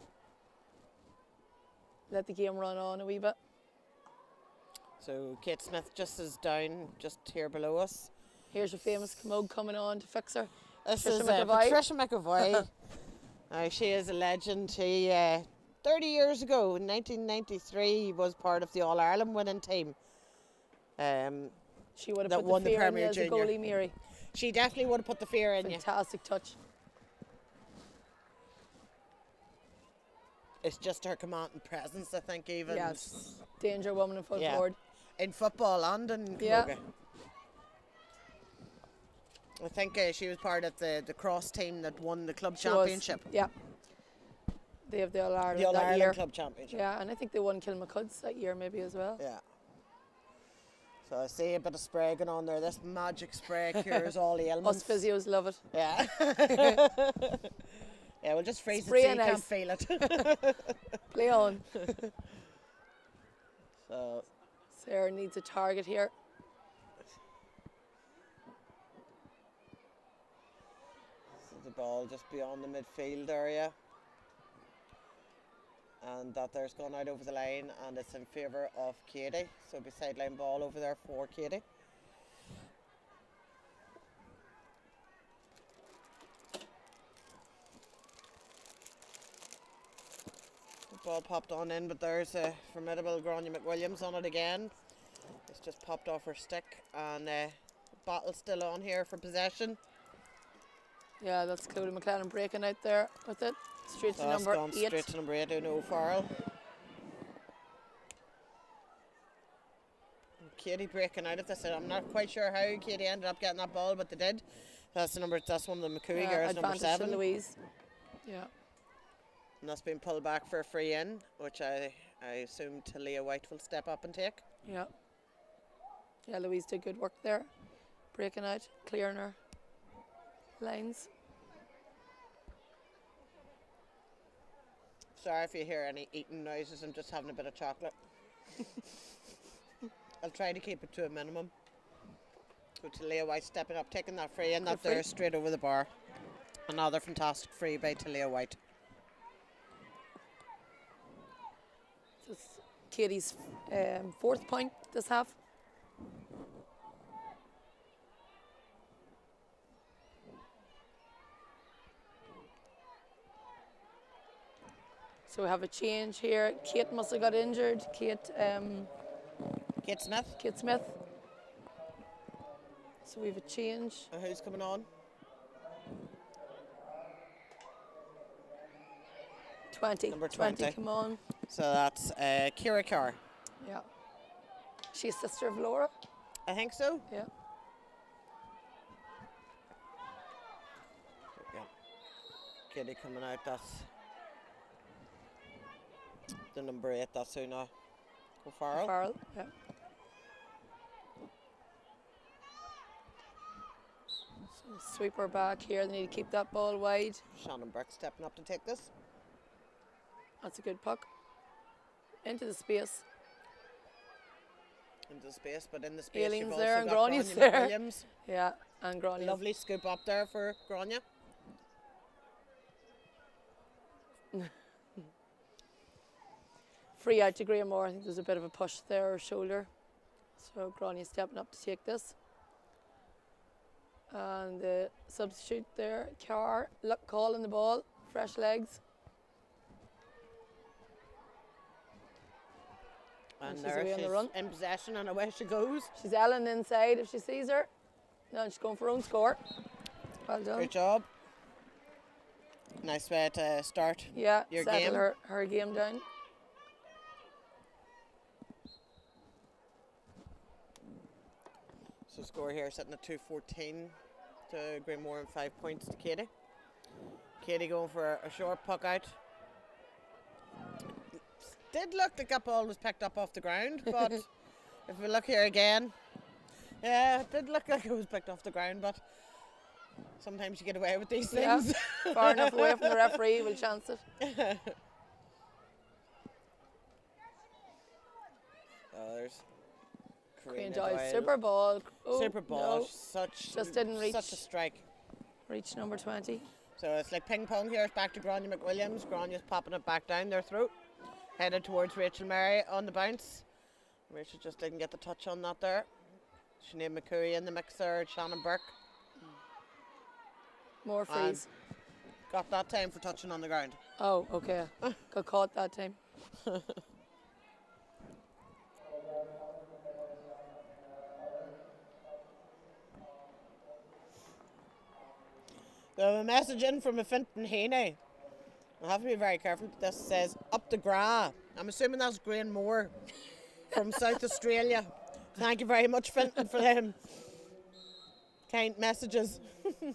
let the game run on a wee bit. So Kate Smith just is down, just here below us. Here's your famous commode coming on to fix her. This Patricia is McAvoy. Patricia McAvoy. She is a legend. She, 30 years ago, in 1993, was part of the All-Ireland winning team. She would have that put won the the fear in Premier you as a Junior. goalie, Mary. She definitely would have put the fear in you. Fantastic touch. It's just her command and presence, I think, even. Yes. Danger woman in full Yeah. forward. In football and in Yeah. camogie. I think she was part of the cross team that won the club She was. championship. Yeah. They have the All-Ireland The that year. All-Ireland club championship. Yeah, and I think they won Kilmacuds that year maybe as well. Yeah. So I see a bit of spray going on there. This magic spray cures all the ailments. Us physios love it. Yeah. Yeah, we'll just freeze Spray it so and you can't ice. feel it. Play on. So Sarah needs a target here. this is the ball just beyond the midfield area. And that there's gone out over the line, and it's in favour of Keady. So it'll be sideline ball over there for Keady. The ball popped on in, but there's a formidable Grania McWilliams on it again. It's just popped off her stick, and battle's still on here for possession. Yeah, that's Cody McLennan breaking out there with it. Straight to So that's number gone 8. straight to number 8, Uno Farrell. Keady breaking out of this. I'm not quite sure how Keady ended up getting that ball, but they did. That's one of the McCooey girls, number Advantage 7. to Louise. Yeah. And that's been pulled back for a free in, which I assume Talia White will step up and take. Yeah. Yeah, Louise did good work there. Breaking out, clearing her lines. Sorry if you hear any eating noises, I'm just having a bit of chocolate. I'll try to keep it to a minimum. So Talia White stepping up, taking that free in, that free. there straight over the bar. Another fantastic free by Talia White. This is Katie's 4th point this half. So we have a change here. Kate must have got injured. Kate Smith. Kate Smith. So we have a change. And who's coming on? 20. Number 20. Come on. So that's Kira Carr. Yeah. She's sister of Laura. I think so. Yeah. Yeah. Keady coming out, that's the number 8, that's Una O'Farrell. Farrell. Yeah. So sweep her back here. They need to keep that ball wide. Shannon Burke stepping up to take this. That's a good puck. Into the space. Into the space, but in the space Aileen's you've there also and got Grania's Grania there. McWilliams. Yeah, and Grania. Lovely scoop up there for Grania. Free out to Granemore. I think there's a bit of a push there, her shoulder. So Grania stepping up to take this. And the substitute there, Carr, look, calling the ball, fresh legs. And she's there away on she's the run. in possession, and away she goes. She's Ellen inside if she sees her. No, she's going for her own score. Well done. Great job. Nice way to start Yeah, your settle game. her game down. So score here sitting at 2-14 to Granemore and 5 points to Keady. Keady going for a short puck out. Did look like that ball was picked up off the ground, but if we look here again, yeah, it did look like it was picked off the ground, but sometimes you get away with these things. Yeah, far enough away from the referee, we'll chance it. Oh, there's Queen Doyle. Doyle, super ball. Oh, Super ball, no, just didn't reach. Such a strike. Reach number 20. So it's like ping pong here. It's back to Grania McWilliams. Grania's popping it back down their throat. Headed towards Rachel Mary on the bounce. Rachel just didn't get the touch on that there. Sinead McCooey in the mix there. Shannon Burke. More freeze. Got that time for touching on the ground. Oh, okay. Got caught that time. We have a message in from a Finton Haney. I have to be very careful. This says up the Gra. I'm assuming that's Granemore from South Australia. Thank you very much, Finton, for them kind messages. There's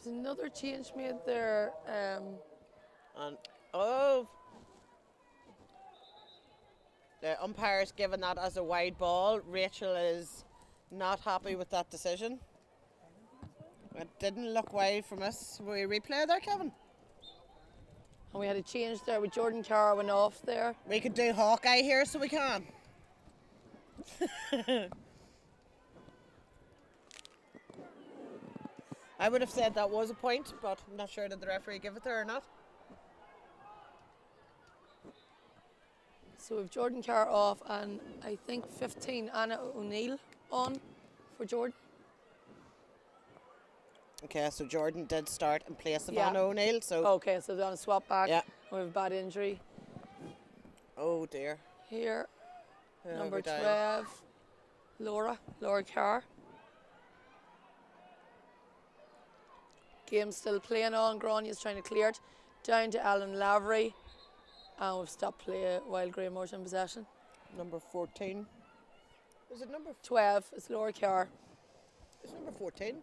another change made there. And oh, the umpire's given that as a wide ball. Rachel is not happy with that decision. It didn't look wide from us. Will we replay there, Kevin? And we had a change there with Jordan Carr went off there. We could do Hawkeye here, so we can. I would have said that was a point, but I'm not sure did the referee give it there or not. So we've Jordan Carr off and I think 15 Anna O'Neill on for Jordan. Okay, so Jordan did start in place of Yeah. Anna O'Neill, so... Okay, so they're on a swap back. Yeah. We have a bad injury Oh dear. here. Yeah, Number we down. 12, Laura Carr. Game still playing on. Grania's trying to clear it. Down to Alan Lavery. And we've stopped play while Granemore's in possession. Number 14. Is it number... 12 is Laura Carr. It's number 14?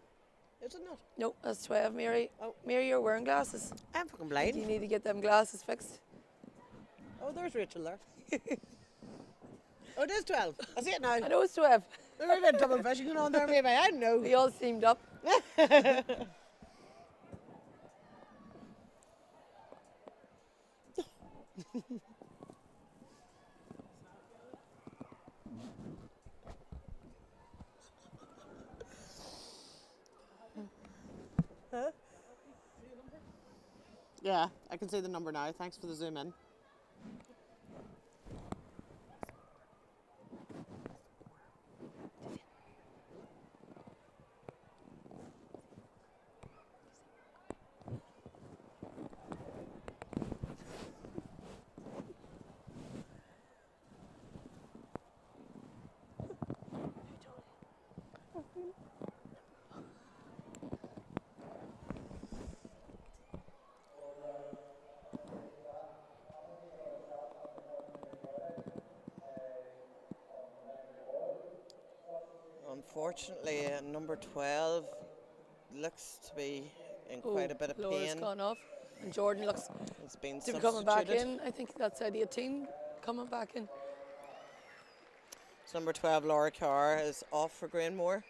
Is it not? No, that's 12, Mary. Oh. Mary, you're wearing glasses. I'm fucking You blind. need to get them glasses fixed. Oh, there's Rachel there. Oh, it is 12. I see it now. I know it's 12. There might be a double vision going on there, maybe. I don't know. We all steamed up. Huh? Yeah, I can see the number now. Thanks for the zoom in. Unfortunately, number 12 looks to be in quite a bit of Laura's pain. gone off. And Jordan looks It's been to be coming back substituted. in. I think that's at 18 coming back in. So number 12, Laura Carr, is off for Granemore.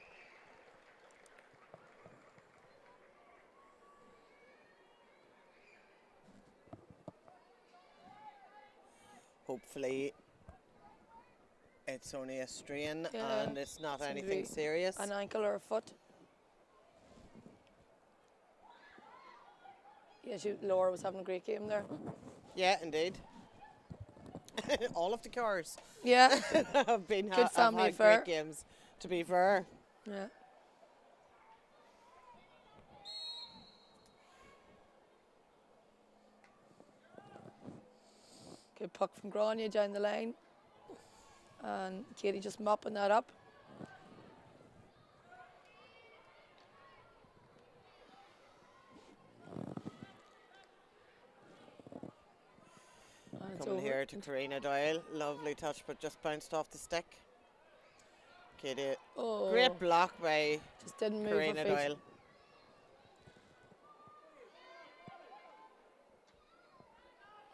Hopefully it's only a strain Yeah, and it's not seems to anything be serious. An ankle or a foot. Yeah, Laura was having a great game there. Yeah, indeed. All of the cars Yeah, have been Good have family had affair. great games, to be fair. yeah. Good puck from Grania down the line. And Keady just mopping that up. Coming over. here to Karina Doyle. Lovely touch, but just bounced off the stick. Keady. Oh, Great block by just didn't move Karina her feet. Doyle.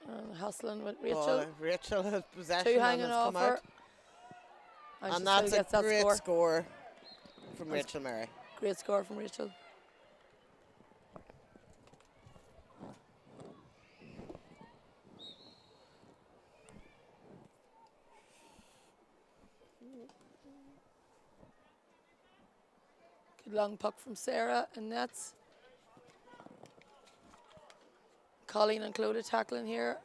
And hustling with Rachel. Ball. Rachel has possession Two and hanging has off come her. out. And she And still that's a gets that great score. score from That's- Rachel Murray. Great score from Rachel. Good long puck from Sarah and nets. Colleen and Clodagh tackling here.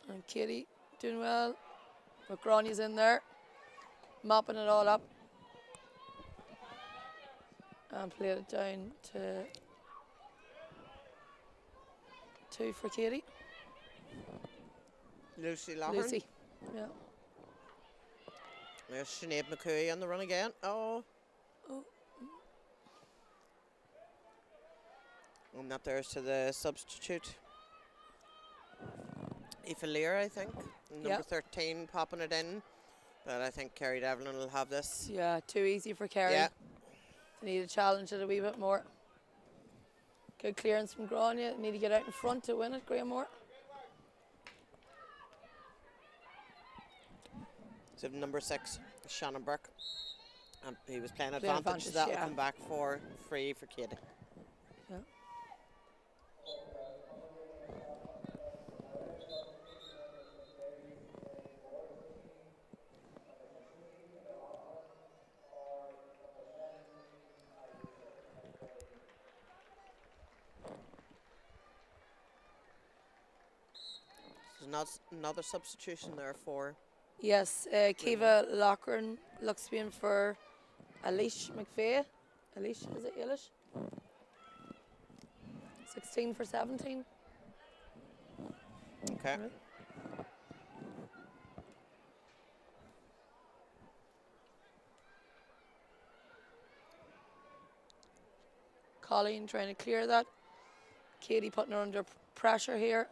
And Keady doing well. But Granie's in there, mopping it all up. And played it down to 2 for Keady. Lucy Loughlin. Lucy. Yeah. There's Sinead McCooey on the run again. Oh. Oh. And that there's to the substitute. Aoife Lear, I think. Number Yep. 13 popping it in. But I think Kerry Devlin will have this. Yeah, too easy for Kerry. Yeah. They need to challenge it a wee bit more. Good clearance from Grania. Need to get out in front to win it, Granemore. So number 6, Shannon Burke. And he was playing Playing advantage. advantage, That'll yeah. come back for free for Keady. Yeah. There's another substitution there for Yes, Kiva Lochran looks to be in for Alish McVeigh. Alish, is it Alish? 16 for 17. Okay. Right. Colleen trying to clear that. Keady putting her under pressure here.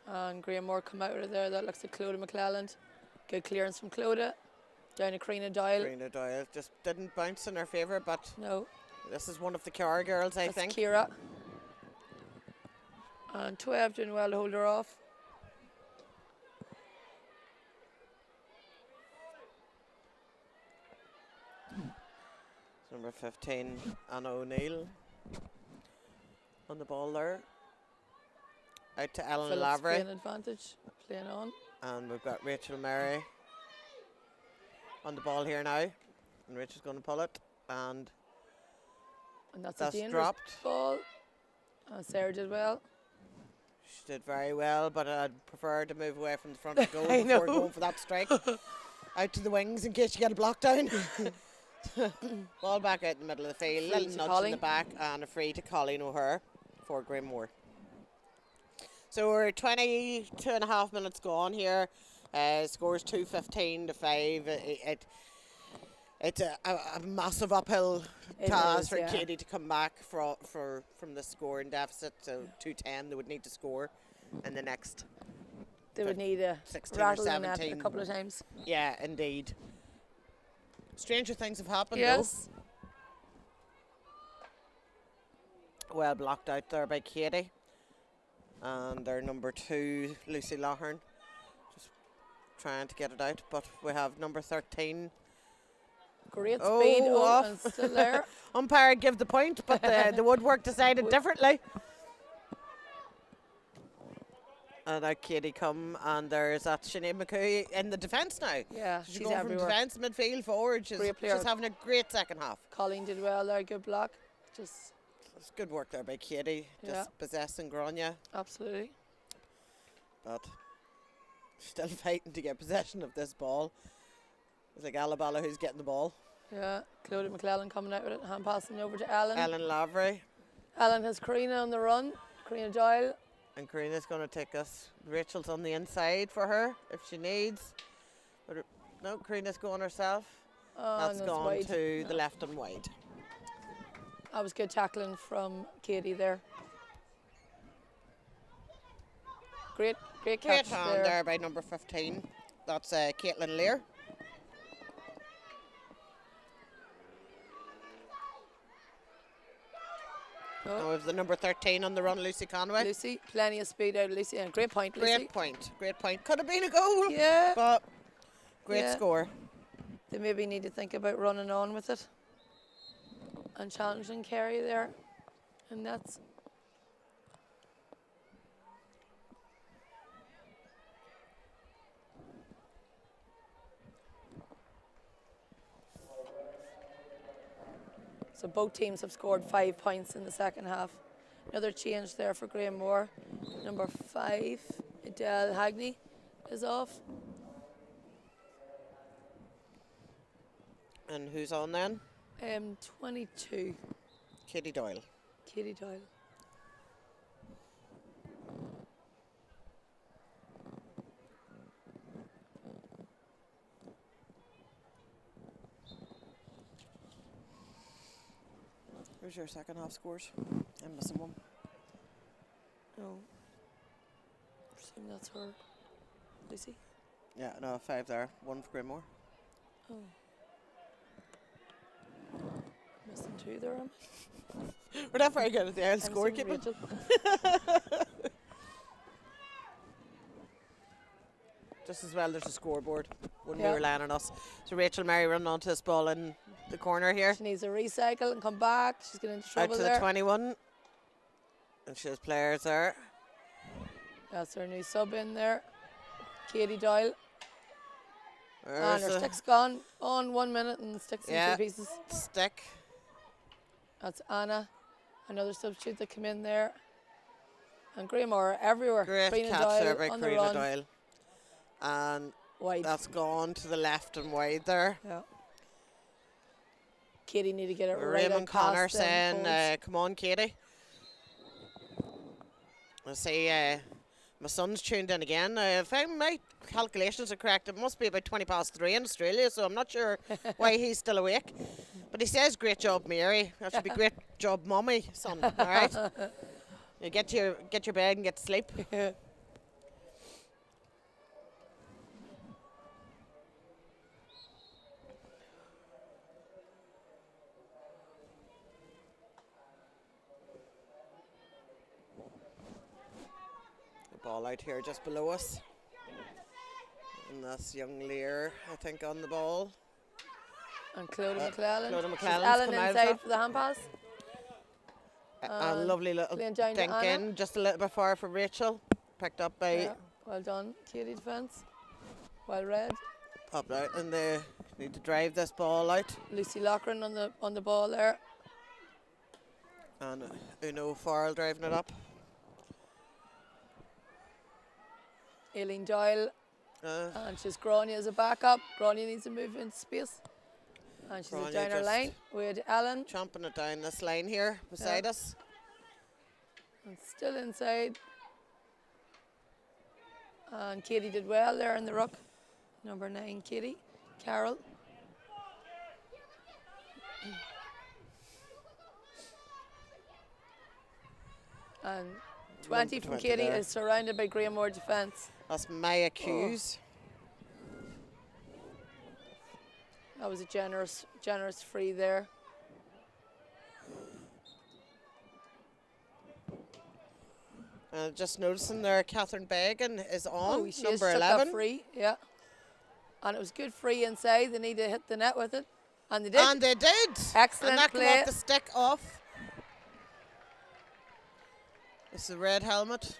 And Granemore come out of there. That looks at Clodagh McClelland. Good clearance from Clodagh. Down to Karina Doyle. Karina Doyle just didn't bounce in her favour, but No, this is one of the Cara girls, I that's think. Kira. And 12 doing well to hold her off. Number 15, Anna O'Neill on the ball there. Out to Ellen Phillips Lavery. playing advantage, playing on. And we've got Rachel Murray on the ball here now. And Rachel's going to pull it. And And that's that's a dangerous dropped. ball. And Sarah did well. She did very well, but I'd prefer to move away from the front of the goal I before know. going for that strike. Out to the wings in case you get a block down. Ball back out in the middle of the field. Free Little to nudge in Colleen. the back and a free to Colleen O'Hare for Granemore. So we're 22 and a half minutes gone here. Scores 2-15 to 5. It's a massive uphill It task is, for yeah. Keady to come back from the scoring deficit. So 2-10 they would need to score in the next. They would need a 16 or rattle in that a 17. couple of times. Yeah, indeed. Stranger things have happened Yes. though. Well blocked out there by Keady. And their number 2, Lucy Loughlin, just trying to get it out. But we have number 13. Great Oh, speed. Oh, off. and still there. Umpire give the point, but the woodwork decided differently. And out Keady come, and there's that Sinead McCooey in the defence now. Yeah, She's she's going from everywhere. defence, midfield, forward. She's Great player. having a great second half. Colleen did well there. Good block. Just It's good work there by Keady, just Yeah. possessing Grania, absolutely. but still fighting to get possession of this ball. It's like Alabala who's getting the ball. Yeah. Clodagh McClelland coming out with it. Hand passing over to Ellen. Ellen Lavery. Ellen has Karina on the run. Karina Doyle. And Karina's going to take us. Rachel's on the inside for her if she needs. But no, Karina's going herself. That's and gone wide. to the left and wide. That was good tackling from Keady there. Great Great catch hand there by number 15. That's Caitlin Lear. Now we have the number 13 on the run, Lucy Conway. Lucy, plenty of speed out of Lucy, and great point, Lucy. Great point, great point. Could have been a goal, Yeah. but great score. They maybe need to think about running on with it and challenging Kerry there, and that's. So both teams have scored 5 points in the second half. Another change there for Granemore. Number 5, Adele Hagney, is off. And who's on then? 22, Keady Doyle. Keady Doyle. Where's your second half scores? I'm missing one. Oh, I presume that's her. Lucy? Yeah, no, 5 there. 1 for Granemore. Oh. Missing 2 there, am I? We're not very good at the end I'm scorekeeping. Rachel. Just as well, there's a scoreboard when we Yeah. were laying on us. So Rachel Mary running onto this ball in the corner here. She needs a recycle and come back. She's getting into Out trouble to there. the 21. And she has players there. That's her new sub in there. Keady Doyle. There's And her a stick's gone on 1 minute and sticks in 2 pieces. stick. That's Anna. Another substitute that came in there. And Granemore everywhere. Great Karina catch Doyle there by on the Karina run. Doyle. And Wide. that's gone to the left and wide there. Yeah. Keady need to get it right Raymond out past Connor them saying, forwards. come on, Keady. I see my son's tuned in again. If my calculations are correct, it must be about 20 past 3 in Australia, so I'm not sure why he's still awake. But he says, great job, Mary. That should be great job, Mummy, son. All right? You get your bed and get to sleep. Ball out here just below us. And that's young Lear, I think, on the ball. And Clodagh McClellan. Clodagh She's McClellan's Ellen come out of inside that. for the hand pass. A lovely little playing down to dink Anna. in, just a little bit far for Rachel. Picked up by Yeah, well done, Keady defence. Well read. popped out, and they need to drive this ball out. Lucy Loughran on the ball there. And Uno Farrell driving it up. Aileen Doyle. And she's Grania as a backup. Grania needs to move into space. And she's Grania down her just line with Ellen. Chomping it down this line here beside us. And still inside. And Keady did well there in the ruck. Number 9, Keady. Carol. And 20 from 20 Keady there. is surrounded by Granemore defence. That's Maya Hughes. That was a generous free there. Just noticing there, Catherine Began is on, She number took 11. that free, yeah. And it was good free inside. They need to hit the net with it. And they did. And they did. Excellent And that play. came off the stick off. It's the red helmet.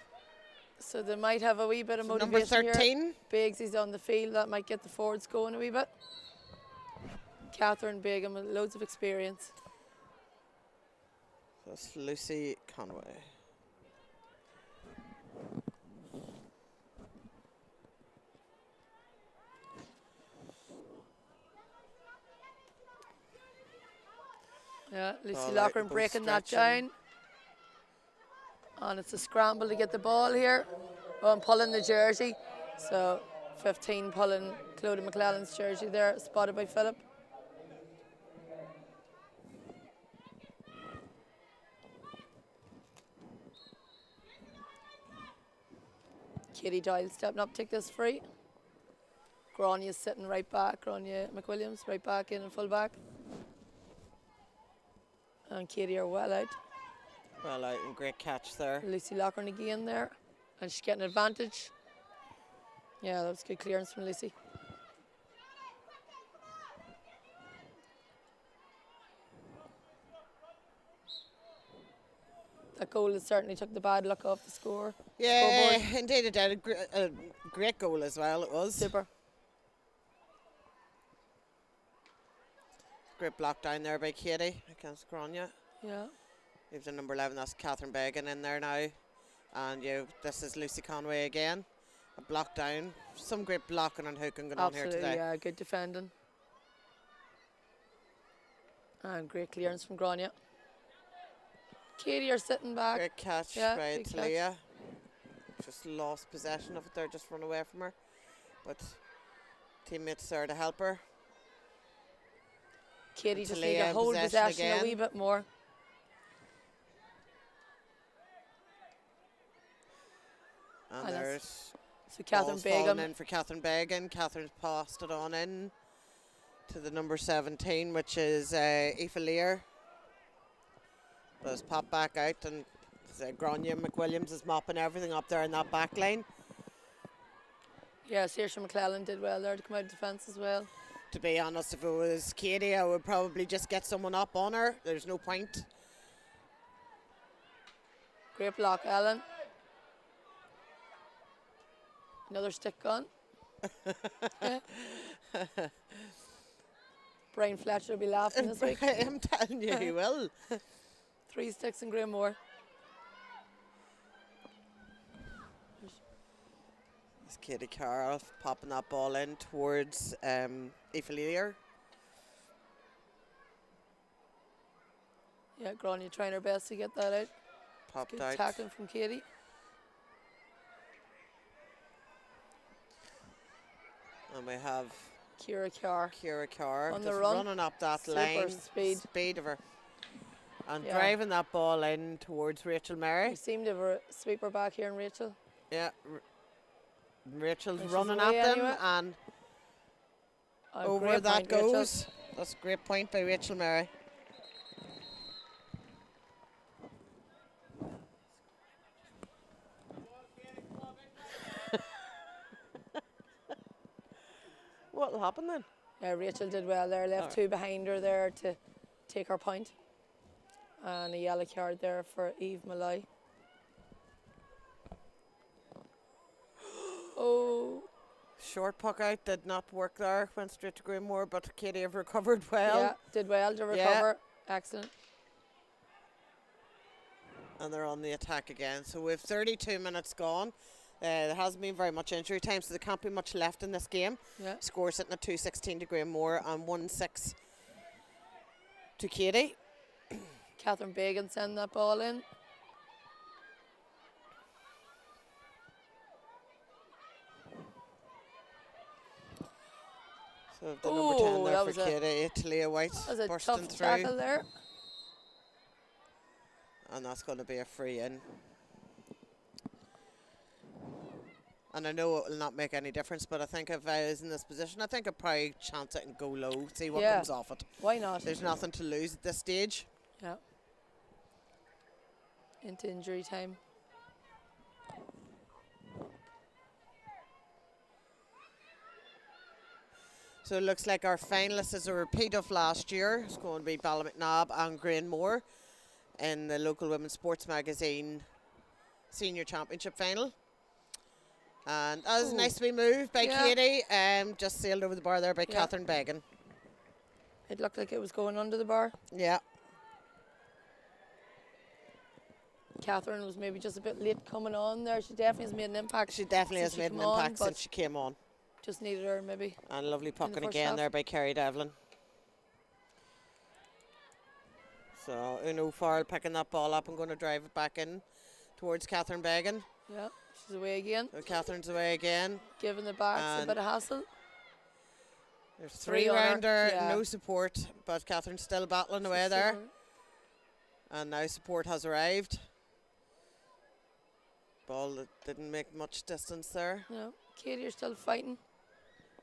So they might have a wee bit of So motivation number 13. here. Biggs is on the field. That might get the forwards going a wee bit. Catherine Begum with loads of experience. That's Lucy Conway. Yeah, Lucy Ball out Loughran and both breaking that stretching. down. And it's a scramble to get the ball here. Oh, and pulling the jersey. So 15 pulling Clodagh McClellan's jersey there, spotted by Philip. Keady Doyle stepping up, take this free. Granemore's sitting right back. Granemore McWilliams right back in and full back. And Keady are well out. Well out and great catch there. Lucy Loughrane again there. And she's getting advantage. Yeah, that was good clearance from Lucy. That goal has certainly took the bad luck off the scoreboard. Indeed it did. A great goal as well it was. Super. Great block down there by Keady against Granemore. Yeah. We have the number 11, that's Catherine Began in there now. And this is Lucy Conway again. A block down. Some great blocking and hooking going on here today. Yeah, good defending. And great clearance from Granemore. Keady are sitting back. Great catch by Talia. Just lost possession of it there, just run away from her. But teammates there to help her. Keady just need to hold possession again. A wee bit more. And there's so Catherine Began in for Catherine Began. Catherine's passed it on in to the number 17, which is Aoife Lear. But it's popped back out, and Granemore McWilliams is mopping everything up there in that back line. Yeah, Saoirse McClellan did well there to come out of defence as well. To be honest, if it was Keady, I would probably just get someone up on her. There's no point. Great block, Ellen. Another stick gun. Brian Fletcher will be laughing this week. I'm telling you, he will. 3 sticks in Granemore. It's Keady Carroll popping that ball in towards Aoife Lear. Yeah, Granemore trying her best to get that out. Popped good out. Tackling from Keady. And we have Ciara Carr on the run. Running up that Super line. Speed of her. And driving that ball in towards Rachel Murray. We seem to have a sweeper back here in Rachel. Yeah. Rachel's And running she's at away them anyway. and over great that point, goes. Rachel. That's a great point by Rachel Murray. What'll happen then? Yeah, Rachel did well there. Left 2 behind her there to take her point. And a yellow card there for Eve Malloy. Oh. Short puck out did not work there. Went straight to Granemore, but Keady have recovered well. Yeah, did well to recover. Excellent. And they're on the attack again. So we've 32 minutes gone. There hasn't been very much injury time, so there can't be much left in this game. Yeah. Score sitting at 2-16 to Granemore and 1-6 to Keady. Catherine Began sending that ball in. So the number 10 there for Keady, Talia White That was a bursting tough through. tackle there. And that's going to be a free in. And I know it will not make any difference, but I think if I was in this position, I think I'd probably chance it and go low, see what comes off it. Why not? There's nothing to lose at this stage. Yeah. Into injury time. So it looks like our finalists is a repeat of last year. It's going to be Ballymacnabb and Granemore in the local women's sports magazine senior championship final. And that was a nice wee move by Keady. Just sailed over the bar there by Catherine Began. It looked like it was going under the bar. Yeah. Catherine was maybe just a bit late coming on there. She definitely has made an impact. She definitely has made an impact since she came on. Just needed her maybe. And lovely pucking again there by Kerry Devlin. So Uno Farrell picking that ball up and going to drive it back in towards Catherine Began. Yeah, she's away again. So Catherine's away again. Giving the backs a bit of hassle. There's 3 around her, no support, but Catherine's still battling away there. And now support has arrived. Ball that didn't make much distance there. No, Keady are still fighting.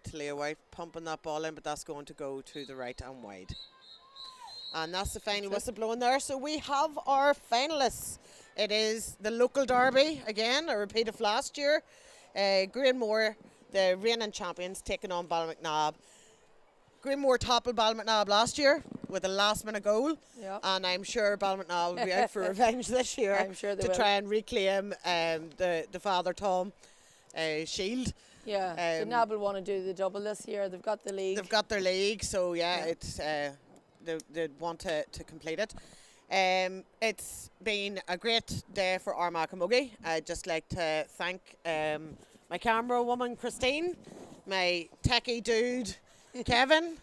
Talia White pumping that ball in, but that's going to go to the right and wide. And that's the final whistle blowing there. So we have our finalists. It is the local derby again, a repeat of last year. Granemore, the reigning champions, taking on Ballymacnabb. Granemore toppled Ballymacnabb last year with a last-minute goal, and I'm sure Ballymacnabb will be out for revenge this year. I'm sure they to will. Try and reclaim the Father Tom shield. Yeah, so Nab will want to do the double this year. They've got the league. They've got their league, so it's they want to complete it. It's been a great day for Armagh Camogie. I'd just like to thank my camera woman Christine, my techie dude Kevin,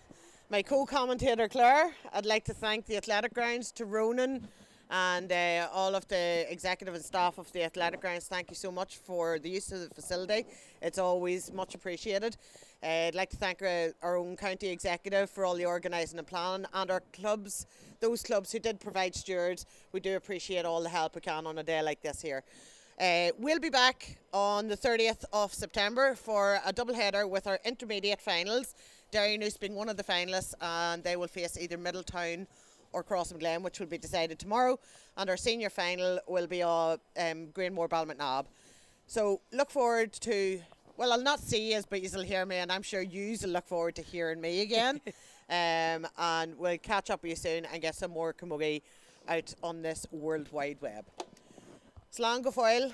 my co-commentator Claire. I'd like to thank the Athletic Grounds, to Ronan and all of the executive and staff of the Athletic Grounds. Thank you so much for the use of the facility. It's always much appreciated. I'd like to thank our own county executive for all the organising and planning, and our clubs, those clubs who did provide stewards. We do appreciate all the help we can on a day like this here. We'll be back on the 30th of September for a double header with our intermediate finals. Derrynoose being one of the finalists, and they will face either Middletown or Crossmaglen, which will be decided tomorrow. And our senior final will be Granemore Ballymacnabb. So look forward to, well, I'll not see you, but you'll hear me, and I'm sure you'll look forward to hearing me again. And we'll catch up with you soon and get some more camogie out on this World Wide Web. Slán go fóill.